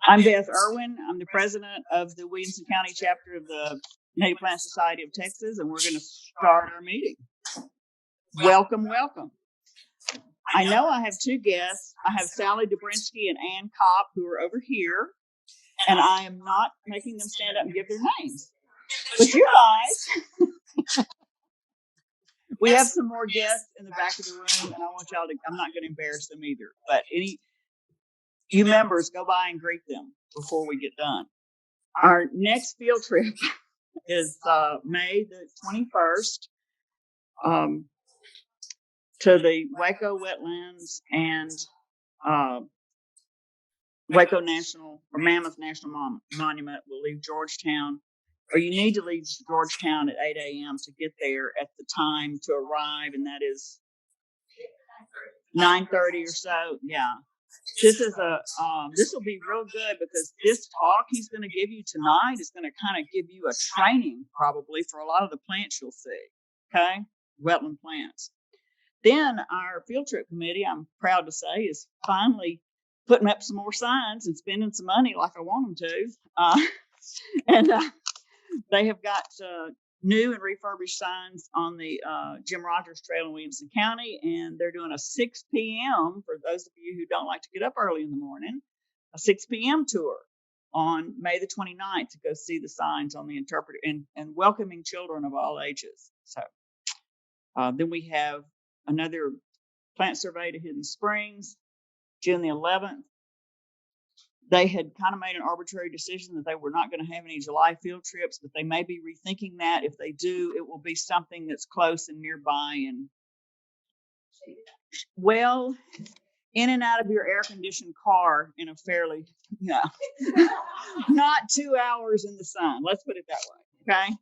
I'm Beth Irwin. I'm the president of the Williamson County chapter of the Native Plant Society of Texas, and we're going to start our meeting. Welcome, welcome. I know I have two guests. I have Sally Dobrinsky and Ann Kopp, who are over here, and I am not making them stand up and give their names. But you guys, we have some more guests in the back of the room, and I want y'all to, I'm not going to embarrass them either, but you members, go by and greet them before we get done. Our next field trip is May the 21st to the Waco wetlands and Waco National or Mammoth National Monument. We'll leave Georgetown, or you need to leave Georgetown at 8 a.m. to get there at the time to arrive, and that is 9:30 or so. Yeah. This is this will be real good because this talk he's going to give you tonight is going to kind of give you a training probably for a lot of the plants you'll see. Okay, wetland plants. Then our field trip committee, I'm proud to say, is finally putting up some more signs and spending some money like I want them to. And they have got new and refurbished signs on the Jim Rogers Trail in Williamson County, and they're doing a 6 p.m. for those of you who don't like to get up early in the morning, a 6 p.m. tour on May the 29th to go see the signs on the interpreter and welcoming children of all ages. So then we have another plant survey to Hidden Springs, June the 11th. They had kind of made an arbitrary decision that they were not going to have any July field trips, but they may be rethinking that. If they do, it will be something that's close and nearby and well in and out of your air-conditioned car in a fairly, not 2 hours in the sun. Let's put it that way. Okay.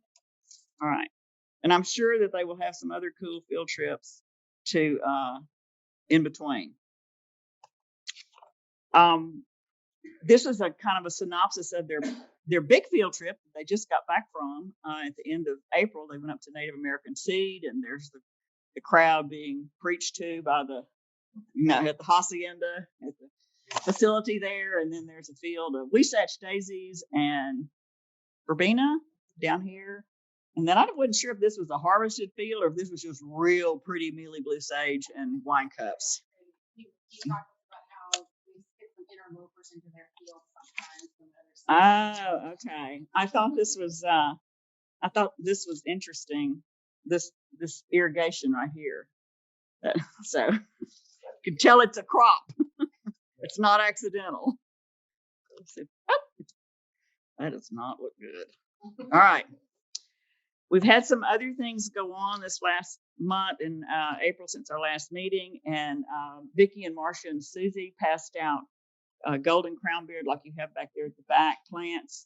All right. And I'm sure that they will have some other cool field trips to in between. This is a kind of a synopsis of their big field trip that they just got back from at the end of April. They went up to Native American Seed, and there's the crowd being preached to by the at the hacienda at the facility there, and then there's a field of Wasatch daisies and verbena down here. And then I wasn't sure if this was a harvested field or if this was just real pretty mealy blue sage and wine cups. You talked about how we stick some interlopers into their field sometimes. Oh, okay. I thought this was interesting. This irrigation right here. So you can tell it's a crop. It's not accidental. That does not look good. All right. We've had some other things go on this last month in April since our last meeting, and Vicki and Marcia and Susie passed out golden crownbeard like you have back there at the back plants,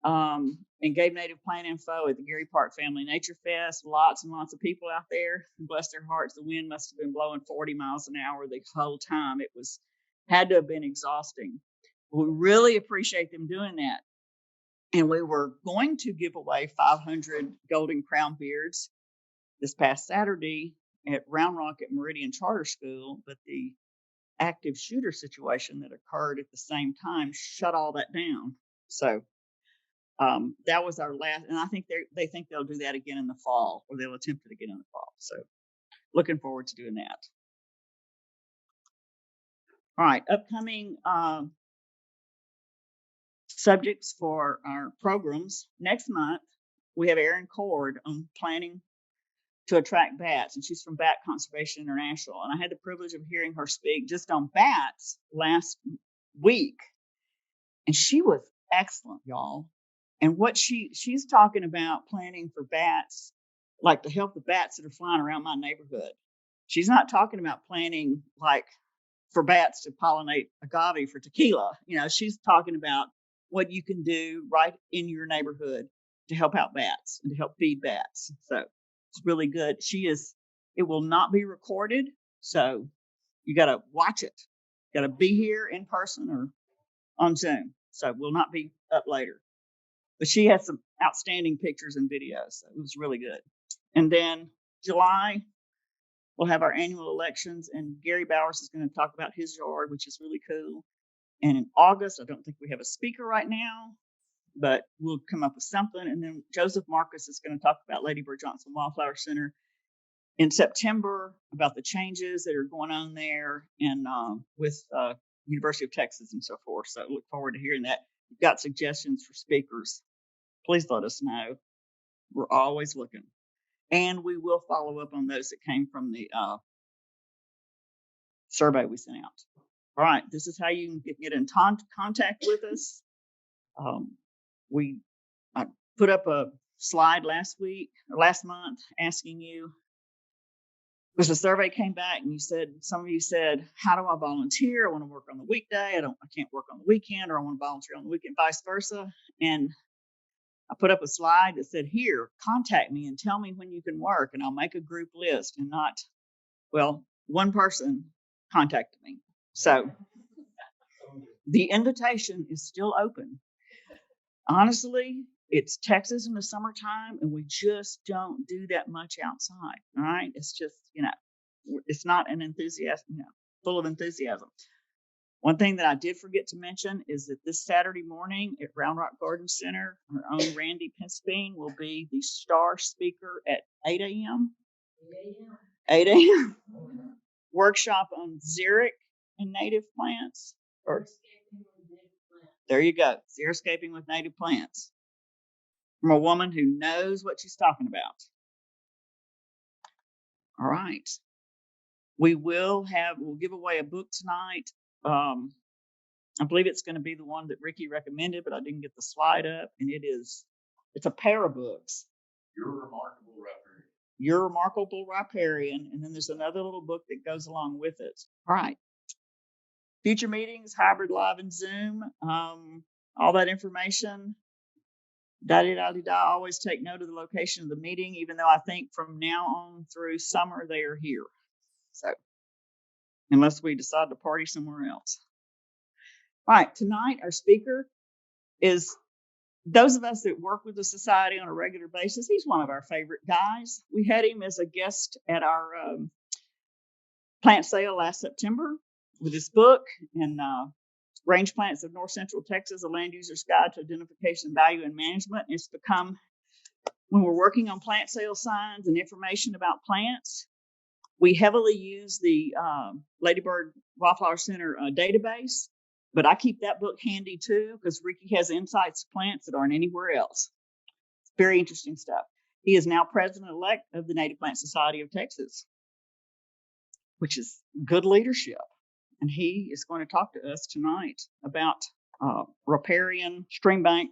and gave native plant info at the Gary Park Family Nature Fest. Lots and lots of people out there. Bless their hearts, the wind must have been blowing 40 miles an hour the whole time. It had to have been exhausting. We really appreciate them doing that. And we were going to give away 500 golden crownbeards this past Saturday at Round Rock at Meridian Charter School, but the active shooter situation that occurred at the same time shut all that down. So that was our last, and I think they think they'll do that again in the fall, or they'll attempt it again in the fall. So looking forward to doing that. All right, upcoming subjects for our programs. Next month, we have Erin Cord on planning to attract bats, and she's from Bat Conservation International. And I had the privilege of hearing her speak just on bats last week, and she was excellent, y'all. And what she's talking about planning for bats, like to help the bats that are flying around my neighborhood. She's not talking about planning like for bats to pollinate agave for tequila. She's talking about what you can do right in your neighborhood to help out bats and to help feed bats. So it's really good. It will not be recorded. So you got to watch it. Got to be here in person or on Zoom. So it will not be up later. But she has some outstanding pictures and videos. So it was really good. And then July, we'll have our annual elections, and Gary Bowers is going to talk about his yard, which is really cool. And in August, I don't think we have a speaker right now, but we'll come up with something. And then Joseph Marcus is going to talk about Lady Bird Johnson Wildflower Center in September, about the changes that are going on there and with University of Texas and so forth. So look forward to hearing that. If you've got suggestions for speakers, please let us know. We're always looking. And we will follow up on those that came from the survey we sent out. All right, this is how you can get in contact with us. I put up a slide last month asking you, because the survey came back and some of you said, how do I volunteer? I want to work on the weekday. I can't work on the weekend, or I want to volunteer on the weekend, vice versa. And I put up a slide that said, here, contact me and tell me when you can work, and I'll make a group list. And one person contacted me. So the invitation is still open. Honestly, it's Texas in the summertime, and we just don't do that much outside. All right. It's just, it's not an enthusiasm, full of enthusiasm. One thing that I did forget to mention is that this Saturday morning at Round Rock Garden Center, our own Randy Pinspeen will be the star speaker at 8 a.m. 8 a.m. Workshop on xeric and native plants. There you go. Xeriscaping with native plants. From a woman who knows what she's talking about. All right. We'll give away a book tonight. I believe it's going to be the one that Ricky recommended, but I didn't get the slide up. And it's a pair of books. Your Remarkable Riparian. Your Remarkable Riparian. And then there's another little book that goes along with it. All right. Future meetings, hybrid, live, and Zoom. All that information. Always take note of the location of the meeting, even though I think from now on through summer they are here. So, unless we decide to party somewhere else. All right, tonight our speaker is those of us that work with the society on a regular basis. He's one of our favorite guys. We had him as a guest at our plant sale last September with his book and Range Plants of North Central Texas, a land user's guide to identification, value, and management. It's become, when we're working on plant sale signs and information about plants, we heavily use the Ladybird Wildflower Center database, but I keep that book handy too, because Ricky has insights to plants that aren't anywhere else. It's very interesting stuff. He is now president-elect of the Native Plant Society of Texas, which is good leadership. And he is going to talk to us tonight about riparian, streambank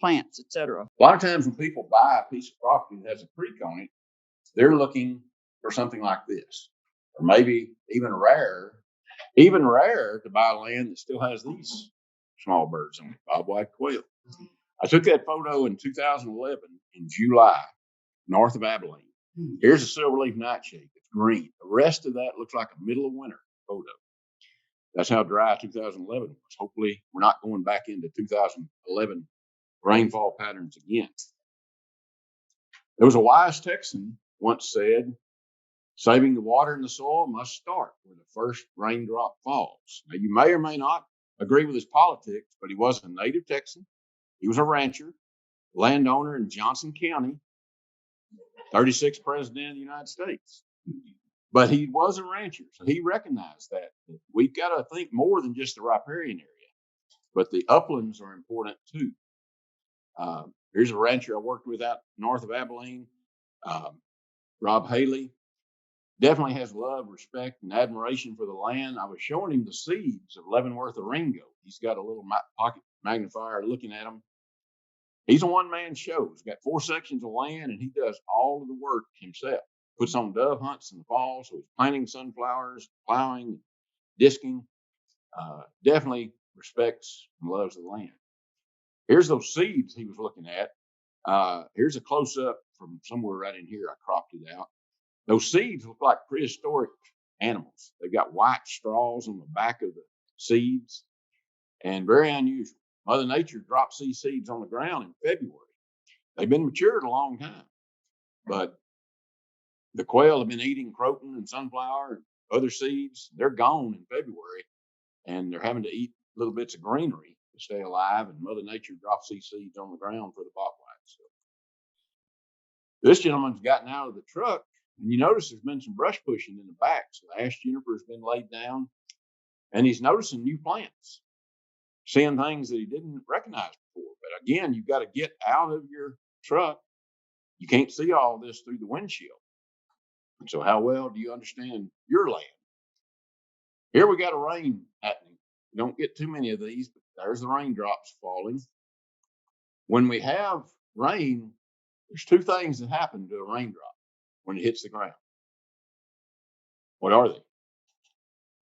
plants, etc. A lot of times when people buy a piece of property that has a creek on it, they're looking for something like this, or maybe even rarer to buy land that still has these small birds on it, bobwhite quail. I took that photo in 2011 in July, north of Abilene. Here's a silverleaf nightshade. It's green. The rest of that looks like a middle of winter photo. That's how dry 2011 was. Hopefully, we're not going back into 2011 rainfall patterns again. There was a wise Texan once said, saving the water in the soil must start where the first raindrop falls. Now, you may or may not agree with his politics, but he was a native Texan. He was a rancher, landowner in Johnson County, 36th president of the United States. But he was a rancher, so he recognized that we've got to think more than just the riparian area, but the uplands are important too. Here's a rancher I worked with out north of Abilene, Rob Haley. Definitely has love, respect, and admiration for the land. I was showing him the seeds of Leavenworth Oringo. He's got a little pocket magnifier looking at them. He's a one-man show. He's got 4 sections of land, and he does all of the work himself. Puts on dove hunts in the fall, so he's planting sunflowers, plowing, disking. Definitely respects and loves the land. Here's those seeds he was looking at. Here's a close-up from somewhere right in here. I cropped it out. Those seeds look like prehistoric animals. They've got white straws on the back of the seeds, and very unusual. Mother Nature drops these seeds on the ground in February. They've been matured a long time, but the quail have been eating croton and sunflower and other seeds. They're gone in February, and they're having to eat little bits of greenery to stay alive, and Mother Nature drops these seeds on the ground for the bobwhite. So this gentleman's gotten out of the truck, and you notice there's been some brush pushing in the back. So the ash juniper's been laid down, and he's noticing new plants, seeing things that he didn't recognize before. But again, you've got to get out of your truck. You can't see all this through the windshield. So how well do you understand your land? Here we got a rain happening. We don't get too many of these, but there's the raindrops falling. When we have rain, there's two things that happen to a raindrop when it hits the ground. What are they?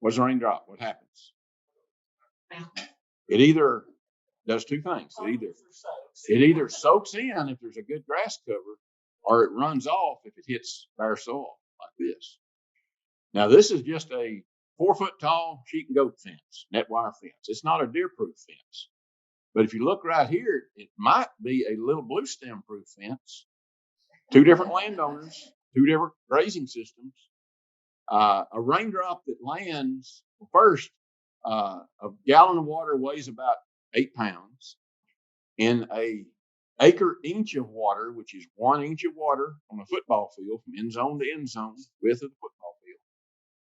What's a raindrop? What happens? It either does two things. It either soaks in if there's a good grass cover, or it runs off if it hits bare soil like this. Now, this is just a 4-foot tall sheep and goat fence, net wire fence. It's not a deer-proof fence. But if you look right here, it might be a little blue stem proof fence. Two different landowners, two different grazing systems. A raindrop that lands, well, first, a gallon of water weighs about 8 pounds. In a acre-inch of water, which is 1 inch of water on a football field from end zone to end zone, width of the football field,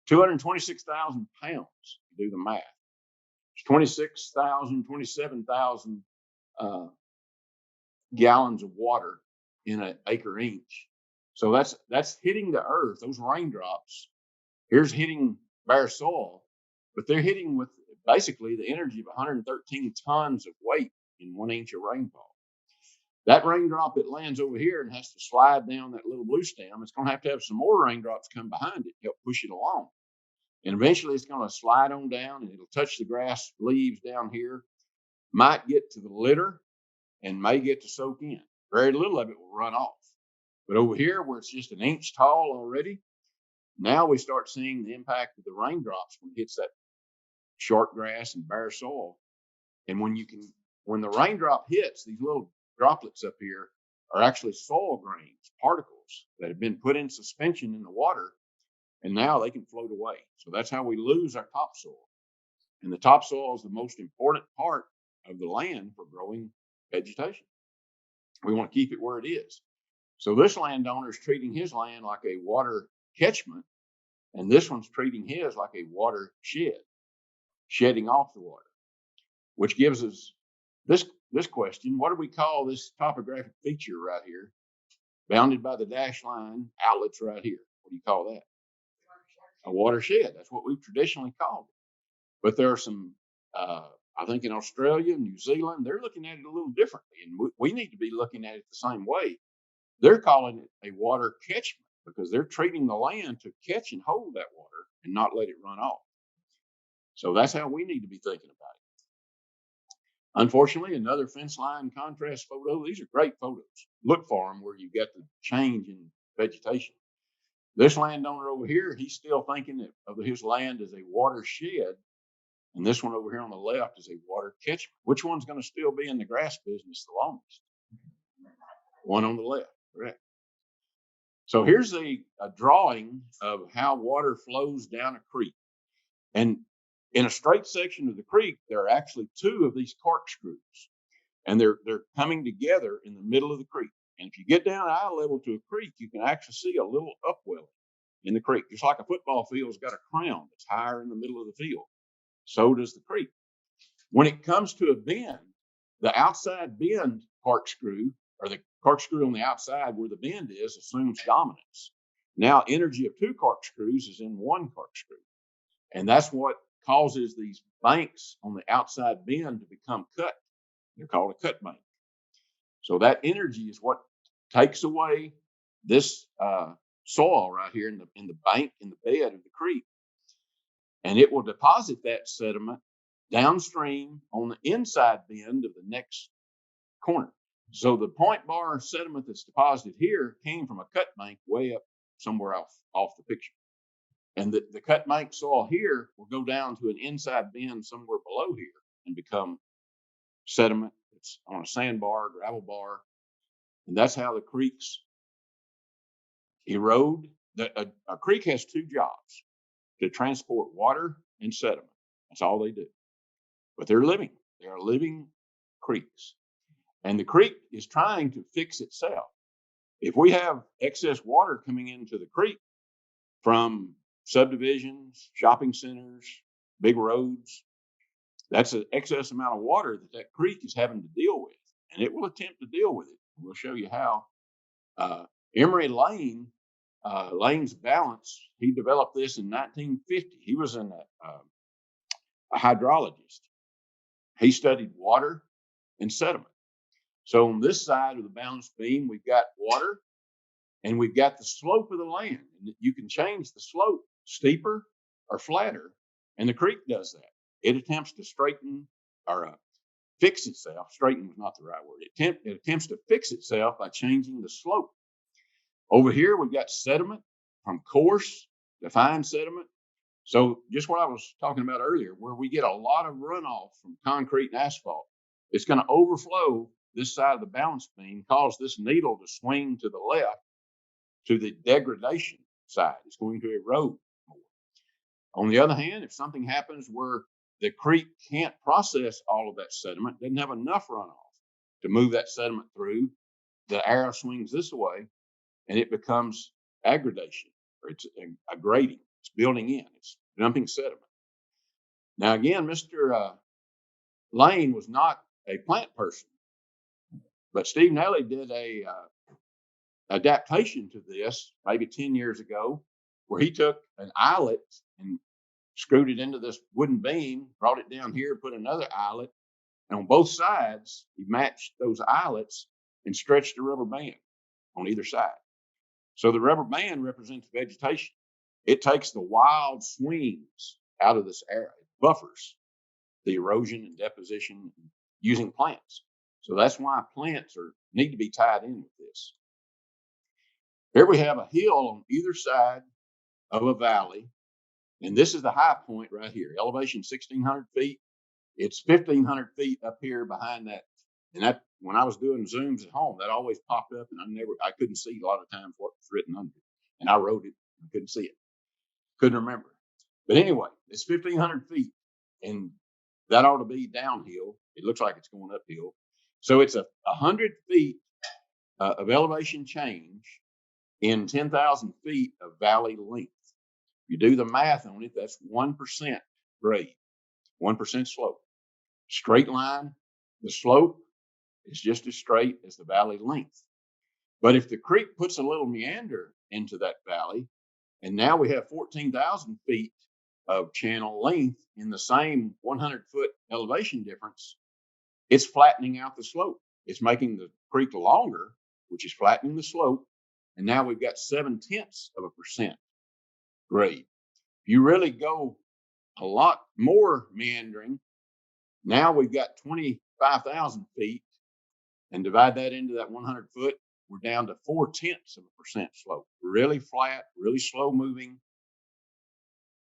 226,000 pounds. You do the math. It's 27,000 gallons of water in an acre inch. So that's hitting the earth. Those raindrops, here's hitting bare soil, but they're hitting with basically the energy of 113 tons of weight in 1 inch of rainfall. That raindrop that lands over here and has to slide down that little blue stem, it's going to have some more raindrops come behind it to help push it along. And eventually it's going to slide on down, and it'll touch the grass leaves down here, might get to the litter, and may get to soak in. Very little of it will run off. But over here, where it's just 1 inch tall already, now we start seeing the impact of the raindrops when it hits that short grass and bare soil. And when the raindrop hits, these little droplets up here are actually soil grains, particles that have been put in suspension in the water, and now they can float away. So that's how we lose our topsoil. And the topsoil is the most important part of the land for growing vegetation. We want to keep it where it is. So this landowner is treating his land like a water catchment, and this one's treating his like a water shed, shedding off the water, which gives us this question: what do we call this topographic feature right here, bounded by the dashed line, outlets right here? What do you call that? A watershed. That's what we've traditionally called it. But there are some, I think in Australia, New Zealand, they're looking at it a little differently, and we need to be looking at it the same way. They're calling it a water catchment because they're treating the land to catch and hold that water and not let it run off. So that's how we need to be thinking about it. Unfortunately, another fence line contrast photo. These are great photos. Look for them where you get the change in vegetation. This landowner over here, he's still thinking of his land as a watershed, and this one over here on the left is a water catchment. Which one's going to still be in the grass business the longest? One on the left, correct. So here's a drawing of how water flows down a creek. And in a straight section of the creek, there are actually two of these corkscrews, and they're coming together in the middle of the creek. And if you get down eye level to a creek, you can actually see a little upwelling in the creek, just like a football field's got a crown that's higher in the middle of the field. So does the creek. When it comes to a bend, the outside bend corkscrew, or the corkscrew on the outside where the bend is, assumes dominance. Now energy of two corkscrews is in one corkscrew. And that's what causes these banks on the outside bend to become cut. They're called a cut bank. So that energy is what takes away this soil right here in the bank, in the bed of the creek. And it will deposit that sediment downstream on the inside bend of the next corner. So the point bar sediment that's deposited here came from a cut bank way up somewhere off the picture. And the cut bank soil here will go down to an inside bend somewhere below here and become sediment. It's on a sandbar, gravel bar. And that's how the creeks erode. A creek has two jobs: to transport water and sediment. That's all they do. but they're living. They are living creeks. And the creek is trying to fix itself. If we have excess water coming into the creek from subdivisions, shopping centers, big roads, that's an excess amount of water that that creek is having to deal with. And it will attempt to deal with it. We'll show you how. Emory Lane, Lane's balance, he developed this in 1950. He was a hydrologist. He studied water and sediment. So on this side of the balance beam, we've got water and we've got the slope of the land. And you can change the slope steeper or flatter, and the creek does that. It attempts to straighten or fix itself. Straighten was not the right word. It attempts to fix itself by changing the slope. Over here, we've got sediment from coarse to fine sediment. So just what I was talking about earlier, where we get a lot of runoff from concrete and asphalt, it's going to overflow this side of the balance beam, cause this needle to swing to the left to the degradation side. It's going to erode more. On the other hand, if something happens where the creek can't process all of that sediment, doesn't have enough runoff to move that sediment through, the arrow swings this way and it becomes aggradation, or it's a grading. It's building in, it's dumping sediment. Now, again, Mr. Lane was not a plant person, but Steve Nelly did a adaptation to this maybe 10 years ago, where he took an eyelet and screwed it into this wooden beam, brought it down here, put another eyelet, and on both sides, he matched those eyelets and stretched a rubber band on either side. So the rubber band represents vegetation. It takes the wild swings out of this area. It buffers the erosion and deposition using plants. So that's why plants need to be tied in with this. Here we have a hill on either side of a valley. And this is the high point right here, elevation 1,600 feet. It's 1,500 feet up here behind that. And that, when I was doing Zooms at home, that always popped up, and I couldn't see a lot of times what was written under it. And I wrote it, I couldn't see it, couldn't remember. But anyway, it's 1,500 feet, and that ought to be downhill. It looks like it's going uphill. So it's 100 feet of elevation change in 10,000 feet of valley length. You do the math on it, that's 1% grade, 1% slope. Straight line, the slope is just as straight as the valley length. But if the creek puts a little meander into that valley, and now we have 14,000 feet of channel length in the same 100-foot elevation difference, it's flattening out the slope. It's making the creek longer, which is flattening the slope. And now we've got 0.7% grade. If you really go a lot more meandering, now we've got 25,000 feet, and divide that into that 100 foot, we're down to 0.4% slope. Really flat, really slow moving.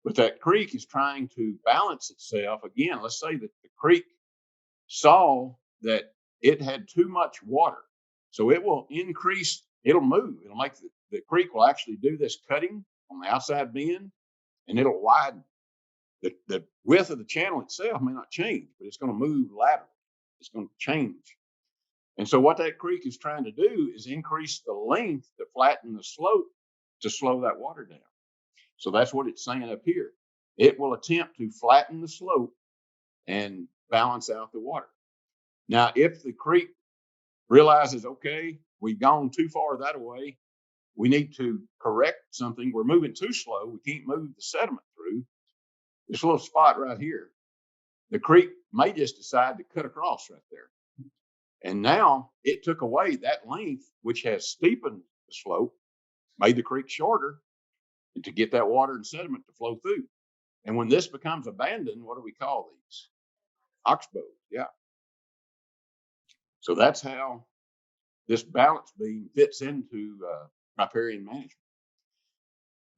But that creek is trying to balance itself. Again, let's say that the creek saw that it had too much water. So it will increase, it'll move. It'll make the creek will actually do this cutting on the outside bend, and it'll widen. The width of the channel itself may not change, but it's going to move laterally. It's going to change. And so what that creek is trying to do is increase the length to flatten the slope to slow that water down. So that's what it's saying up here. It will attempt to flatten the slope and balance out the water. Now, if the creek realizes, okay, we've gone too far that way, we need to correct something. We're moving too slow. We can't move the sediment through. This little spot right here, the creek may just decide to cut across right there. And now it took away that length, which has steepened the slope, made the creek shorter, and to get that water and sediment to flow through. And when this becomes abandoned, what do we call these? Oxbows, yeah. So that's how this balance beam fits into riparian management.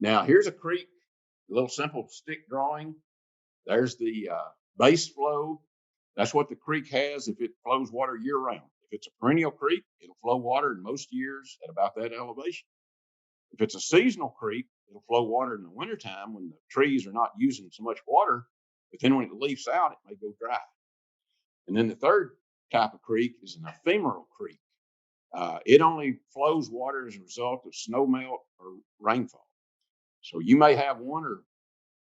Now, here's a creek, a little simple stick drawing. There's the base flow. That's what the creek has if it flows water year round. If it's a perennial creek, it'll flow water in most years at about that elevation. If it's a seasonal creek, it'll flow water in the wintertime when the trees are not using so much water, but then when it leaves out, it may go dry. And then the third type of creek is an ephemeral creek. It only flows water as a result of snow melt or rainfall. So you may have one or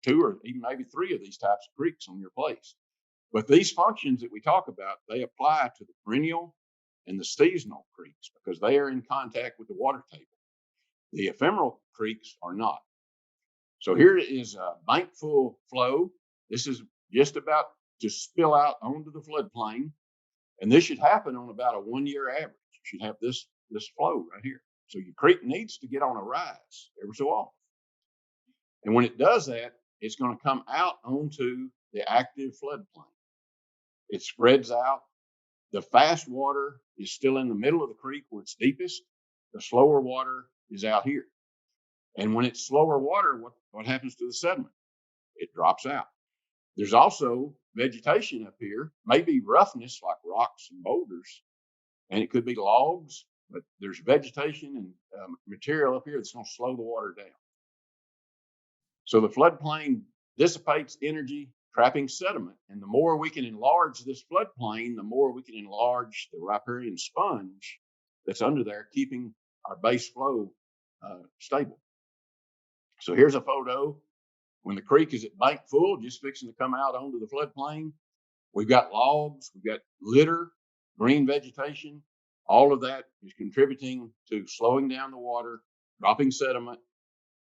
two or even maybe three of these types of creeks on your place. But these functions that we talk about, they apply to the perennial and the seasonal creeks because they are in contact with the water table. The ephemeral creeks are not. So here is a bank full flow. This is just about to spill out onto the floodplain. And this should happen on about a 1 year average. You should have this flow right here. So your creek needs to get on a rise every so often. And when it does that, it's going to come out onto the active floodplain. It spreads out. The fast water is still in the middle of the creek where it's deepest. The slower water is out here. And when it's slower water, what happens to the sediment? It drops out. There's also vegetation up here, maybe roughness like rocks and boulders, and it could be logs, but there's vegetation and material up here that's going to slow the water down. So the floodplain dissipates energy, trapping sediment. And the more we can enlarge this floodplain, the more we can enlarge the riparian sponge that's under there, keeping our base flow stable. So here's a photo when the creek is at bank full, just fixing to come out onto the floodplain. We've got logs, we've got litter, green vegetation. All of that is contributing to slowing down the water, dropping sediment.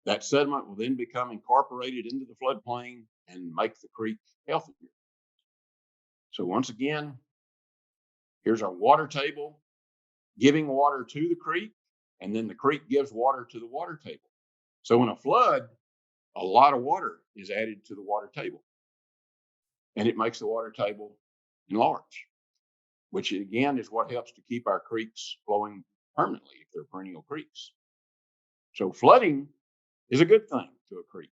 That sediment will then become incorporated into the floodplain and make the creek healthier. So once again, here's our water table, giving water to the creek, and then the creek gives water to the water table. So in a flood, a lot of water is added to the water table, and it makes the water table enlarge, which again is what helps to keep our creeks flowing permanently if they're perennial creeks. So flooding is a good thing to a creek.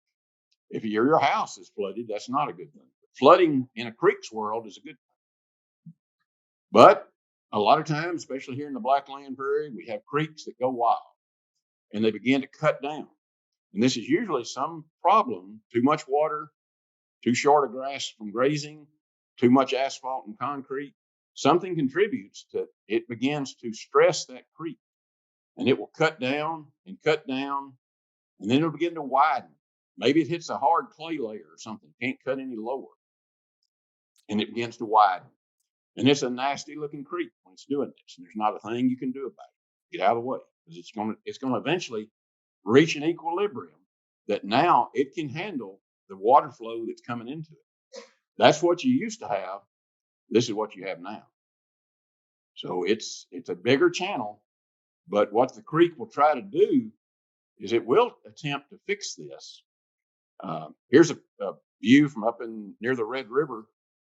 If your house is flooded, that's not a good thing. Flooding in a creek's world is a good thing. But a lot of times, especially here in the Blackland Prairie, we have creeks that go wild and they begin to cut down. And this is usually some problem, too much water, too short of grass from grazing, too much asphalt and concrete. Something contributes to it, begins to stress that creek, and it will cut down, and then it'll begin to widen. Maybe it hits a hard clay layer or something, can't cut any lower, and it begins to widen. And it's a nasty looking creek when it's doing this, and there's not a thing you can do about it. Get out of the way, because it's going to eventually reach an equilibrium that now it can handle the water flow that's coming into it. That's what you used to have. This is what you have now. So it's a bigger channel, but what the creek will try to do is it will attempt to fix this. Here's a view from up in near the Red River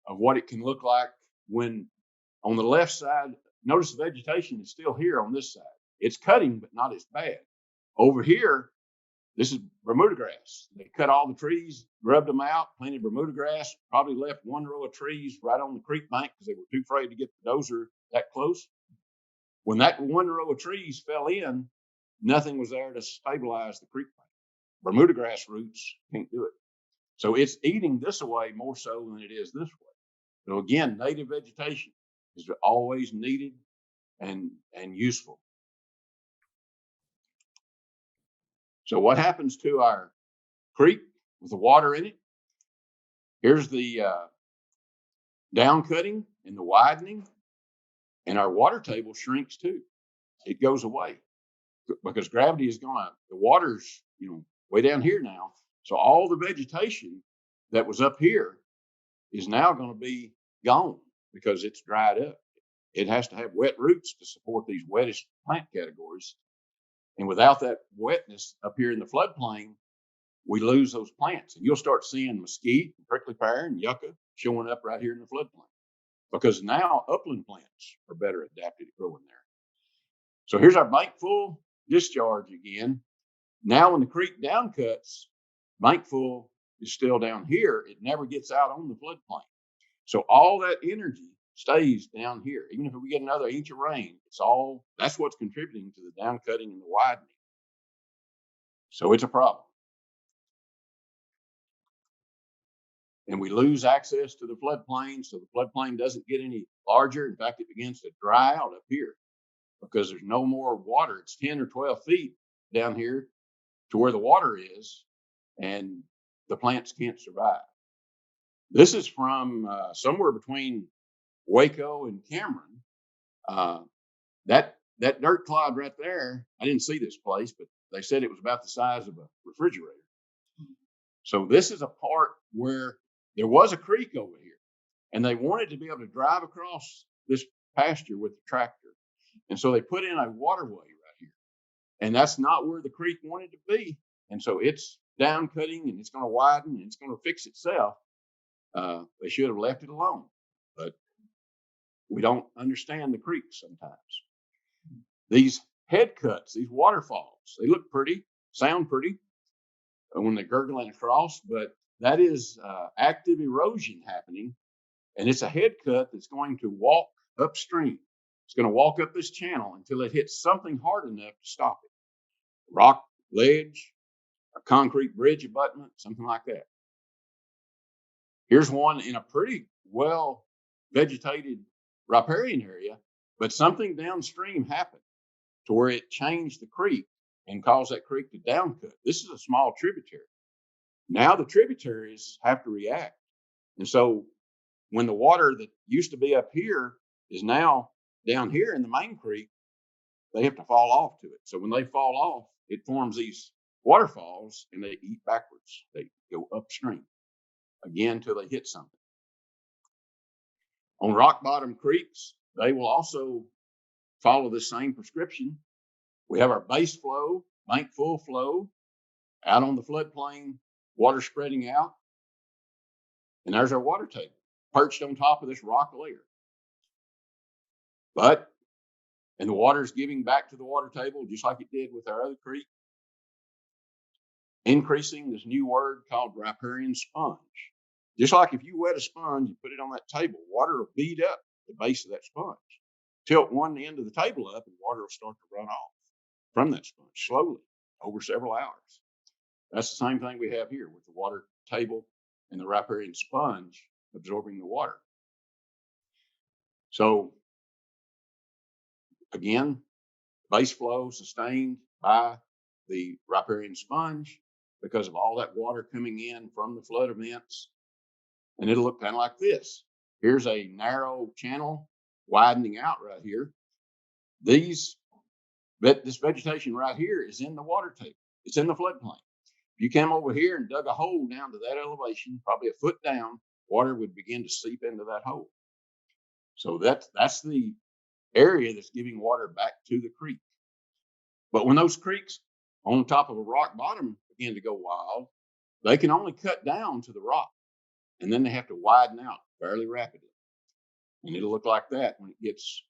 of what it can look like when on the left side, notice the vegetation is still here on this side. It's cutting, but not as bad. Over here, this is Bermuda grass. They cut all the trees, grubbed them out, planted Bermuda grass, probably left one row of trees right on the creek bank because they were too afraid to get the dozer that close. When that one row of trees fell in, nothing was there to stabilize the creek bank. Bermuda grass roots can't do it. So it's eating this away more so than it is this way. So again, native vegetation is always needed and useful. So what happens to our creek with the water in it? Here's the down cutting and the widening, and our water table shrinks too. It goes away because gravity is the water's, way down here now. So all the vegetation that was up here is now going to be gone because it's dried up. It has to have wet roots to support these wettest plant categories. And without that wetness up here in the floodplain, we lose those plants. And you'll start seeing mesquite, prickly pear, and yucca showing up right here in the floodplain because now upland plants are better adapted to growing there. So here's our bank full discharge again. Now when the creek down cuts, bank full is still down here. It never gets out on the floodplain. So all that energy stays down here. Even if we get another inch of rain, that's what's contributing to the down cutting and the widening. So it's a problem. and we lose access to the floodplain. So the floodplain doesn't get any larger. In fact, it begins to dry out up here because there's no more water. It's 10 or 12 feet down here to where the water is, and the plants can't survive. This is from somewhere between Waco and Cameron. That dirt clod right there, I didn't see this place, but they said it was about the size of a refrigerator. So this is a part where there was a creek over here, and they wanted to be able to drive across this pasture with the tractor. And so they put in a waterway right here, and that's not where the creek wanted to be. And so it's down cutting, and it's going to widen, and it's going to fix itself. They should have left it alone, but we don't understand the creeks sometimes. These head cuts, these waterfalls, they look pretty, sound pretty when they're gurgling across, but that is active erosion happening, and it's a head cut that's going to walk upstream. It's going to walk up this channel until it hits something hard enough to stop it. Rock, ledge, a concrete bridge abutment, something like that. Here's one in a pretty well vegetated riparian area, but something downstream happened to where it changed the creek and caused that creek to downcut. This is a small tributary. Now the tributaries have to react. And so when the water that used to be up here is now down here in the main creek, they have to fall off to it. So when they fall off, it forms these waterfalls, and they eat backwards. They go upstream again till they hit something. On rock bottom creeks, they will also follow the same prescription. We have our base flow, bank full flow, out on the floodplain, water spreading out. And there's our water table, perched on top of this rock layer. And the water is giving back to the water table, just like it did with our other creek. Increasing this new word called riparian sponge. Just like if you wet a sponge and put it on that table, water will beat up the base of that sponge. Tilt one end of the table up, and water will start to run off from that sponge slowly over several hours. That's the same thing we have here with the water table and the riparian sponge absorbing the water. So again, base flow sustained by the riparian sponge because of all that water coming in from the flood events. And it'll look kind of like this. Here's a narrow channel widening out right here. This vegetation right here is in the water table. It's in the floodplain. If you came over here and dug a hole down to that elevation, probably a foot down, water would begin to seep into that hole. So that's the area that's giving water back to the creek. But when those creeks on top of a rock bottom begin to go wild, they can only cut down to the rock, and then they have to widen out fairly rapidly. And it'll look like that when it gets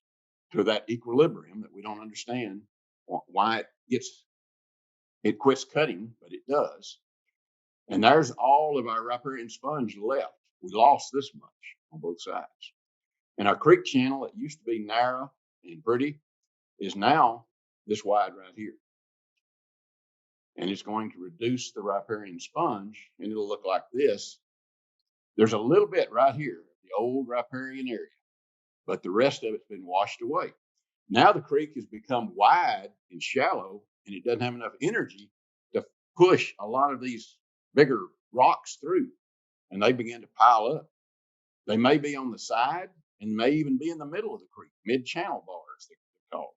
to that equilibrium that we don't understand why it quits cutting, but it does. And there's all of our riparian sponge left. We lost this much on both sides. And our creek channel that used to be narrow and pretty is now this wide right here. And it's going to reduce the riparian sponge, and it'll look like this. There's a little bit right here, the old riparian area, but the rest of it's been washed away. Now the creek has become wide and shallow, and it doesn't have enough energy to push a lot of these bigger rocks through, and they begin to pile up. They may be on the side and may even be in the middle of the creek, mid-channel bars, they're called.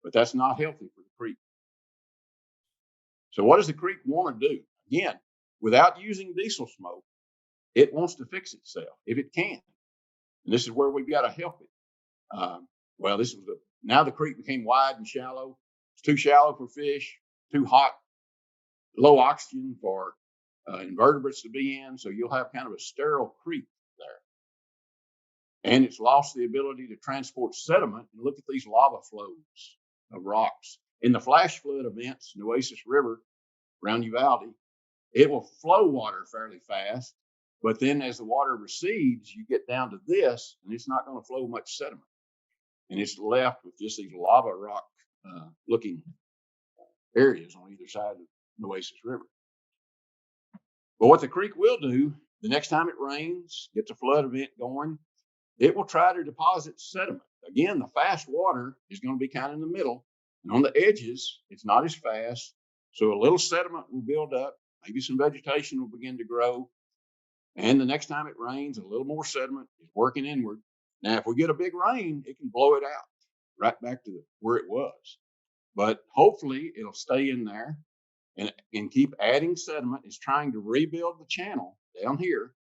But that's not healthy for the creek. So what does the creek want to do? Again, without using diesel smoke, it wants to fix itself if it can. And this is where we've got to help it. Now the creek became wide and shallow. It's too shallow for fish, too hot, low oxygen for invertebrates to be in. So you'll have kind of a sterile creek there. And it's lost the ability to transport sediment. And look at these lava flows of rocks. In the flash flood events, Nueces River, around Uvalde, it will flow water fairly fast. But then as the water recedes, you get down to this, and it's not going to flow much sediment. And it's left with just these lava rock looking areas on either side of Nueces River. But what the creek will do the next time it rains, gets a flood event going, it will try to deposit sediment. Again, the fast water is going to be kind of in the middle. And on the edges, it's not as fast. So a little sediment will build up. Maybe some vegetation will begin to grow. And the next time it rains, a little more sediment is working inward. Now, if we get a big rain, it can blow it out right back to where it was. But hopefully it'll stay in there and keep adding sediment. It's trying to rebuild the channel down here.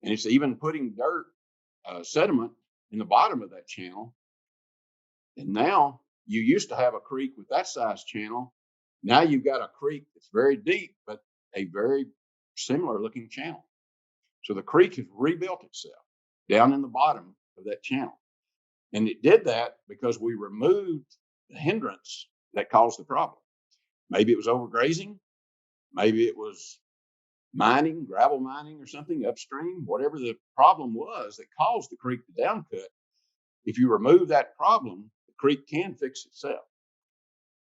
And it's even putting dirt, sediment in the bottom of that channel. And now you used to have a creek with that size channel. Now you've got a creek that's very deep, but a very similar looking channel. So the creek has rebuilt itself down in the bottom of that channel. And it did that because we removed the hindrance that caused the problem. Maybe it was overgrazing. Maybe it was mining, gravel mining or something upstream, whatever the problem was that caused the creek to downcut. If you remove that problem, the creek can fix itself.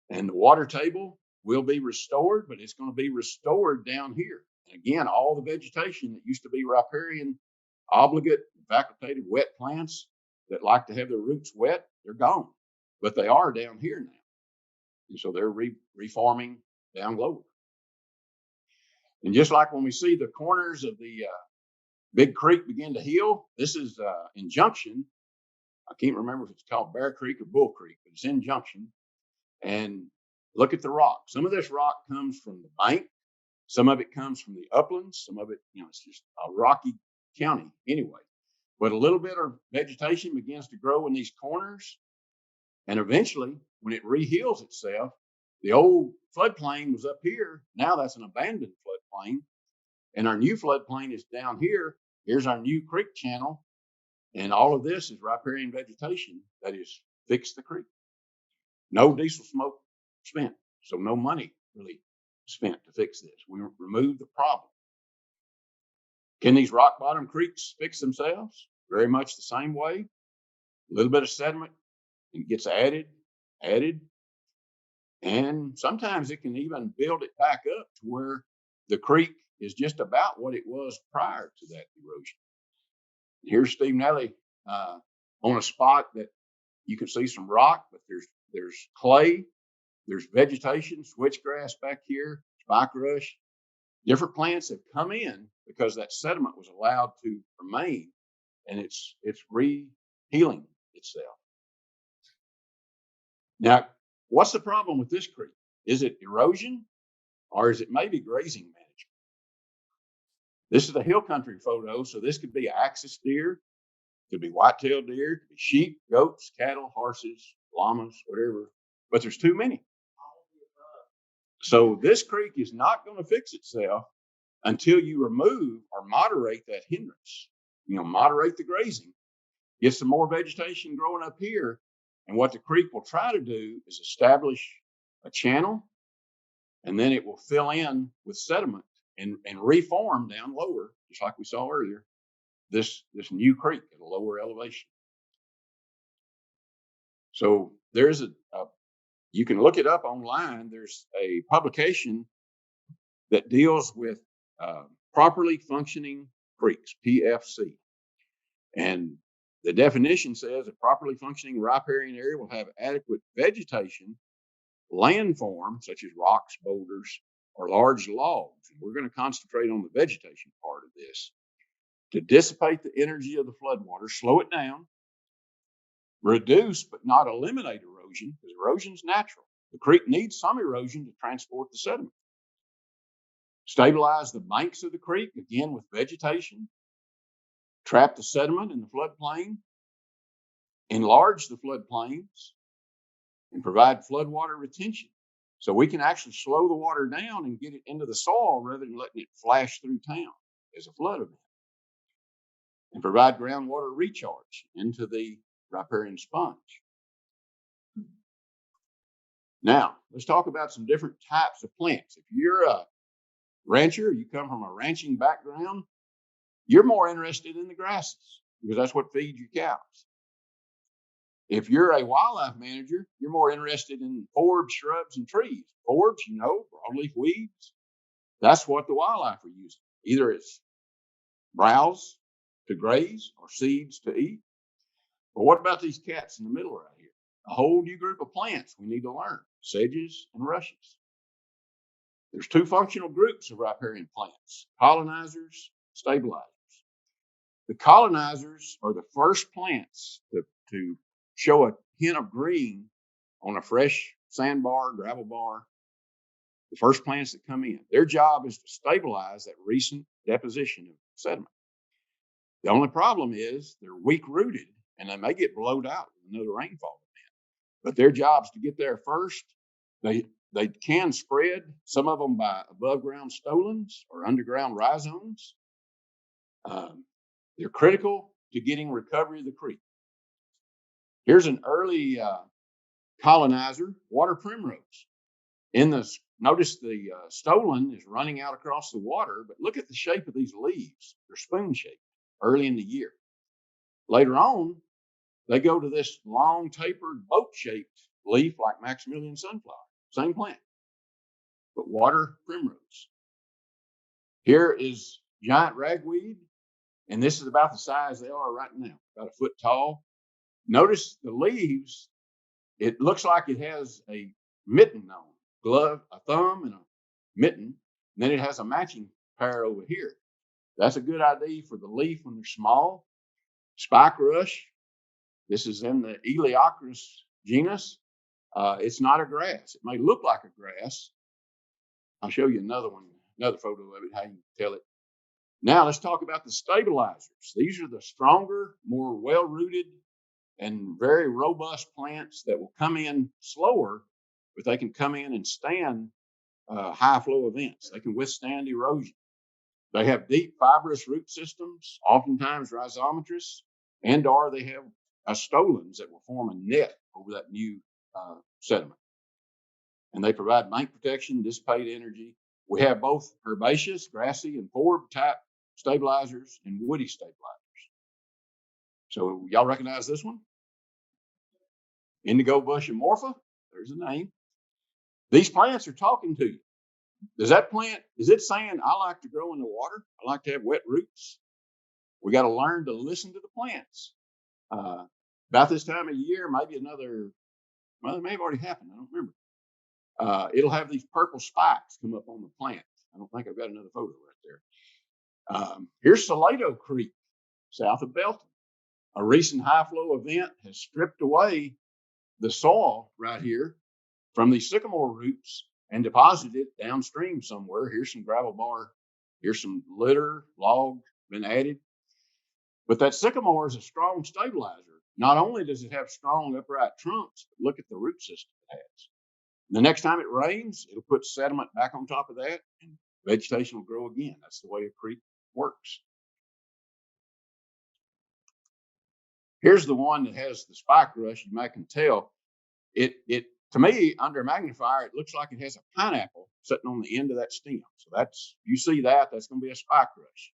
And the water table will be restored, but it's going to be restored down here. And again, all the vegetation that used to be riparian, obligate, facultative wet plants that like to have their roots wet, they're gone. But they are down here now. And so they're reforming down lower. And just like when we see the corners of the big creek begin to heal, this is in Junction. I can't remember if it's called Bear Creek or Bull Creek, but it's in Junction. And look at the rock. Some of this rock comes from the bank. Some of it comes from the uplands. Some of it, it's just a rocky county anyway. But a little bit of vegetation begins to grow in these corners. And eventually, when it reheals itself, the old floodplain was up here. Now that's an abandoned floodplain. And our new floodplain is down here. Here's our new creek channel. And all of this is riparian vegetation that has fixed the creek. No diesel smoke spent. So no money really spent to fix this. We removed the problem. Can these rock bottom creeks fix themselves? Very much the same way. A little bit of sediment and gets added. And sometimes it can even build it back up to where the creek is just about what it was prior to that erosion. Here's Steve Nelly on a spot that you can see some rock, but there's clay, there's vegetation, switchgrass back here, spike rush. Different plants have come in because that sediment was allowed to remain, and it's re-healing itself. Now, what's the problem with this creek? Is it erosion, or is it maybe grazing management? This is a hill country photo, so this could be axis deer, could be white-tailed deer, could be sheep, goats, cattle, horses, llamas, whatever. But there's too many. So this creek is not going to fix itself until you remove or moderate that hindrance. Moderate the grazing, get some more vegetation growing up here. And what the creek will try to do is establish a channel, and then it will fill in with sediment and reform down lower, just like we saw earlier, this new creek at a lower elevation. So there's you can look it up online. There's a publication that deals with properly functioning creeks, PFC. And the definition says a properly functioning riparian area will have adequate vegetation, landform, such as rocks, boulders, or large logs. And we're going to concentrate on the vegetation part of this to dissipate the energy of the floodwater, slow it down, reduce but not eliminate erosion, because erosion is natural. The creek needs some erosion to transport the sediment. Stabilize the banks of the creek, again with vegetation. Trap the sediment in the floodplain. Enlarge the floodplains and provide floodwater retention. So we can actually slow the water down and get it into the soil rather than letting it flash through town as a flood event. And provide groundwater recharge into the riparian sponge. Now, let's talk about some different types of plants. If you're a rancher, you come from a ranching background, you're more interested in the grasses because that's what feeds your cows. If you're a wildlife manager, you're more interested in forbs, shrubs, and trees. Forbs, broadleaf weeds, that's what the wildlife are using. Either it's browse to graze or seeds to eat. But what about these cats in the middle right here? A whole new group of plants we need to learn, sedges and rushes. There's two functional groups of riparian plants, colonizers, stabilizers. The colonizers are the first plants to show a hint of green on a fresh sandbar, gravel bar. The first plants that come in. Their job is to stabilize that recent deposition of sediment. The only problem is they're weak rooted and they may get blowed out with another rainfall event. But their job is to get there first. They can spread, some of them by above ground stolons or underground rhizomes. They're critical to getting recovery of the creek. Here's an early colonizer, water primrose. Notice the stolon is running out across the water, but look at the shape of these leaves. They're spoon shaped early in the year. Later on, they go to this long tapered boat shaped leaf like Maximilian sunflower, same plant, but water primrose. Here is giant ragweed, and this is about the size they are right now, about a foot tall. Notice the leaves, it looks like it has a mitten on, glove, a thumb and a mitten, and then it has a matching pair over here. That's a good idea for the leaf when they're small. Spike rush, this is in the Eleocris genus. It's not a grass. It may look like a grass. I'll show you another photo of it, how you can tell it. Now let's talk about the stabilizers. These are the stronger, more well-rooted, and very robust plants that will come in slower, but they can come in and stand high flow events. They can withstand erosion. They have deep fibrous root systems, oftentimes rhizomatous, or they have stolons that will form a net over that new sediment. And they provide bank protection, dissipate energy. We have both herbaceous, grassy, and forb type stabilizers and woody stabilizers. So y'all recognize this one? Indigo bush amorpha, there's the name. These plants are talking to you. Does that plant, is it saying, I like to grow in the water? I like to have wet roots? We got to learn to listen to the plants. About this time of year, maybe well, it may have already happened. I don't remember. It'll have these purple spikes come up on the plant. I don't think I've got another photo right there. Here's Salado Creek, south of Belton. A recent high flow event has stripped away the soil right here from these sycamore roots and deposited it downstream somewhere. Here's some gravel bar. Here's some litter, log been added. But that sycamore is a strong stabilizer. Not only does it have strong upright trunks, but look at the root system it has. The next time it rains, it'll put sediment back on top of that and vegetation will grow again. That's the way a creek works. Here's the one that has the spike rush. You might can tell it to me under a magnifier, it looks like it has a pineapple sitting on the end of that stem. So you see that's going to be a spike rush.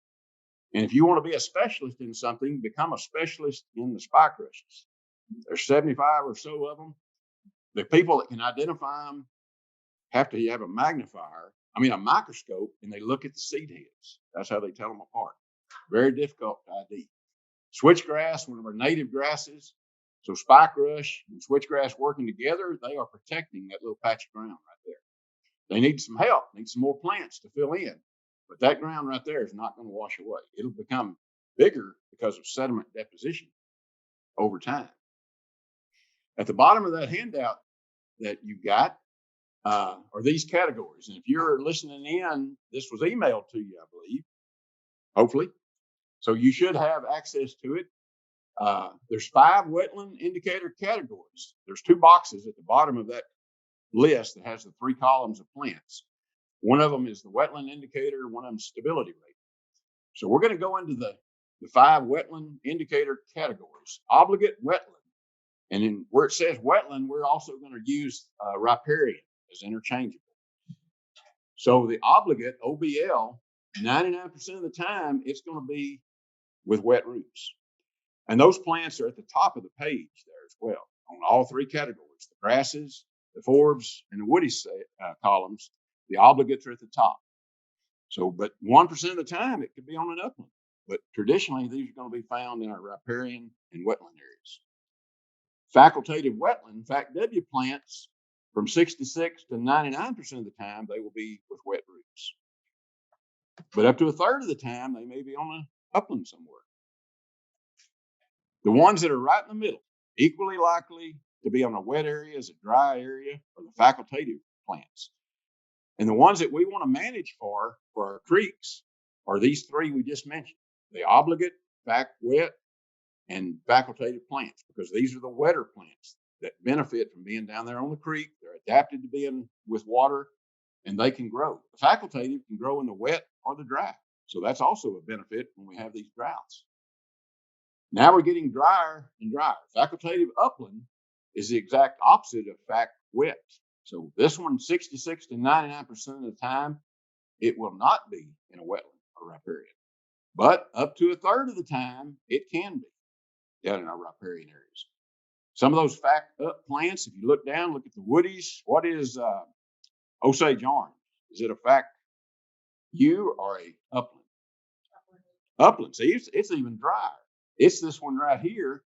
And if you want to be a specialist in something, become a specialist in the spike rushes. There's 75 or so of them. The people that can identify them have to have a microscope, and they look at the seed heads. That's how they tell them apart. Very difficult to ID. Switchgrass, one of our native grasses. So spike rush and switchgrass working together, they are protecting that little patch of ground right there. They need some help, need some more plants to fill in. But that ground right there is not going to wash away. It'll become bigger because of sediment deposition over time. At the bottom of that handout that you got are these categories. And if you're listening in, this was emailed to you, I believe, hopefully. So you should have access to it. There's 5 wetland indicator categories. There's 2 boxes at the bottom of that list that has the 3 columns of plants. One of them is the wetland indicator, one of them is stability rate. So we're going to go into the 5 wetland indicator categories. Obligate wetland. And then where it says wetland, we're also going to use riparian as interchangeable. So the obligate, OBL, 99% of the time, it's going to be with wet roots. And those plants are at the top of the page there as well, on all 3 categories, the grasses, the forbs, and the woody columns. The obligates are at the top. So, but 1% of the time, it could be on an upland. but traditionally these are going to be found in our riparian and wetland areas. Facultative wetland, FACW plants, from 66 to 99% of the time, they will be with wet roots. But up to a third of the time, they may be on an upland somewhere. The ones that are right in the middle, equally likely to be on a wet area as a dry area, are the facultative plants. And the ones that we want to manage for our creeks are these three we just mentioned: the obligate, fac wet, and facultative plants, because these are the wetter plants that benefit from being down there on the creek. They're adapted to being with water, and they can grow. The facultative can grow in the wet or the dry. So that's also a benefit when we have these droughts. Now we're getting drier and drier. Facultative upland is the exact opposite of fac wet. So this one, 66 to 99% of the time, it will not be in a wetland or riparian. But up to a third of the time, it can be down in our riparian areas. Some of those fac up plants, if you look down, look at the woodies. What is Osage orange? Is it a fac U or a upland? Upland. See, it's even drier. It's this one right here.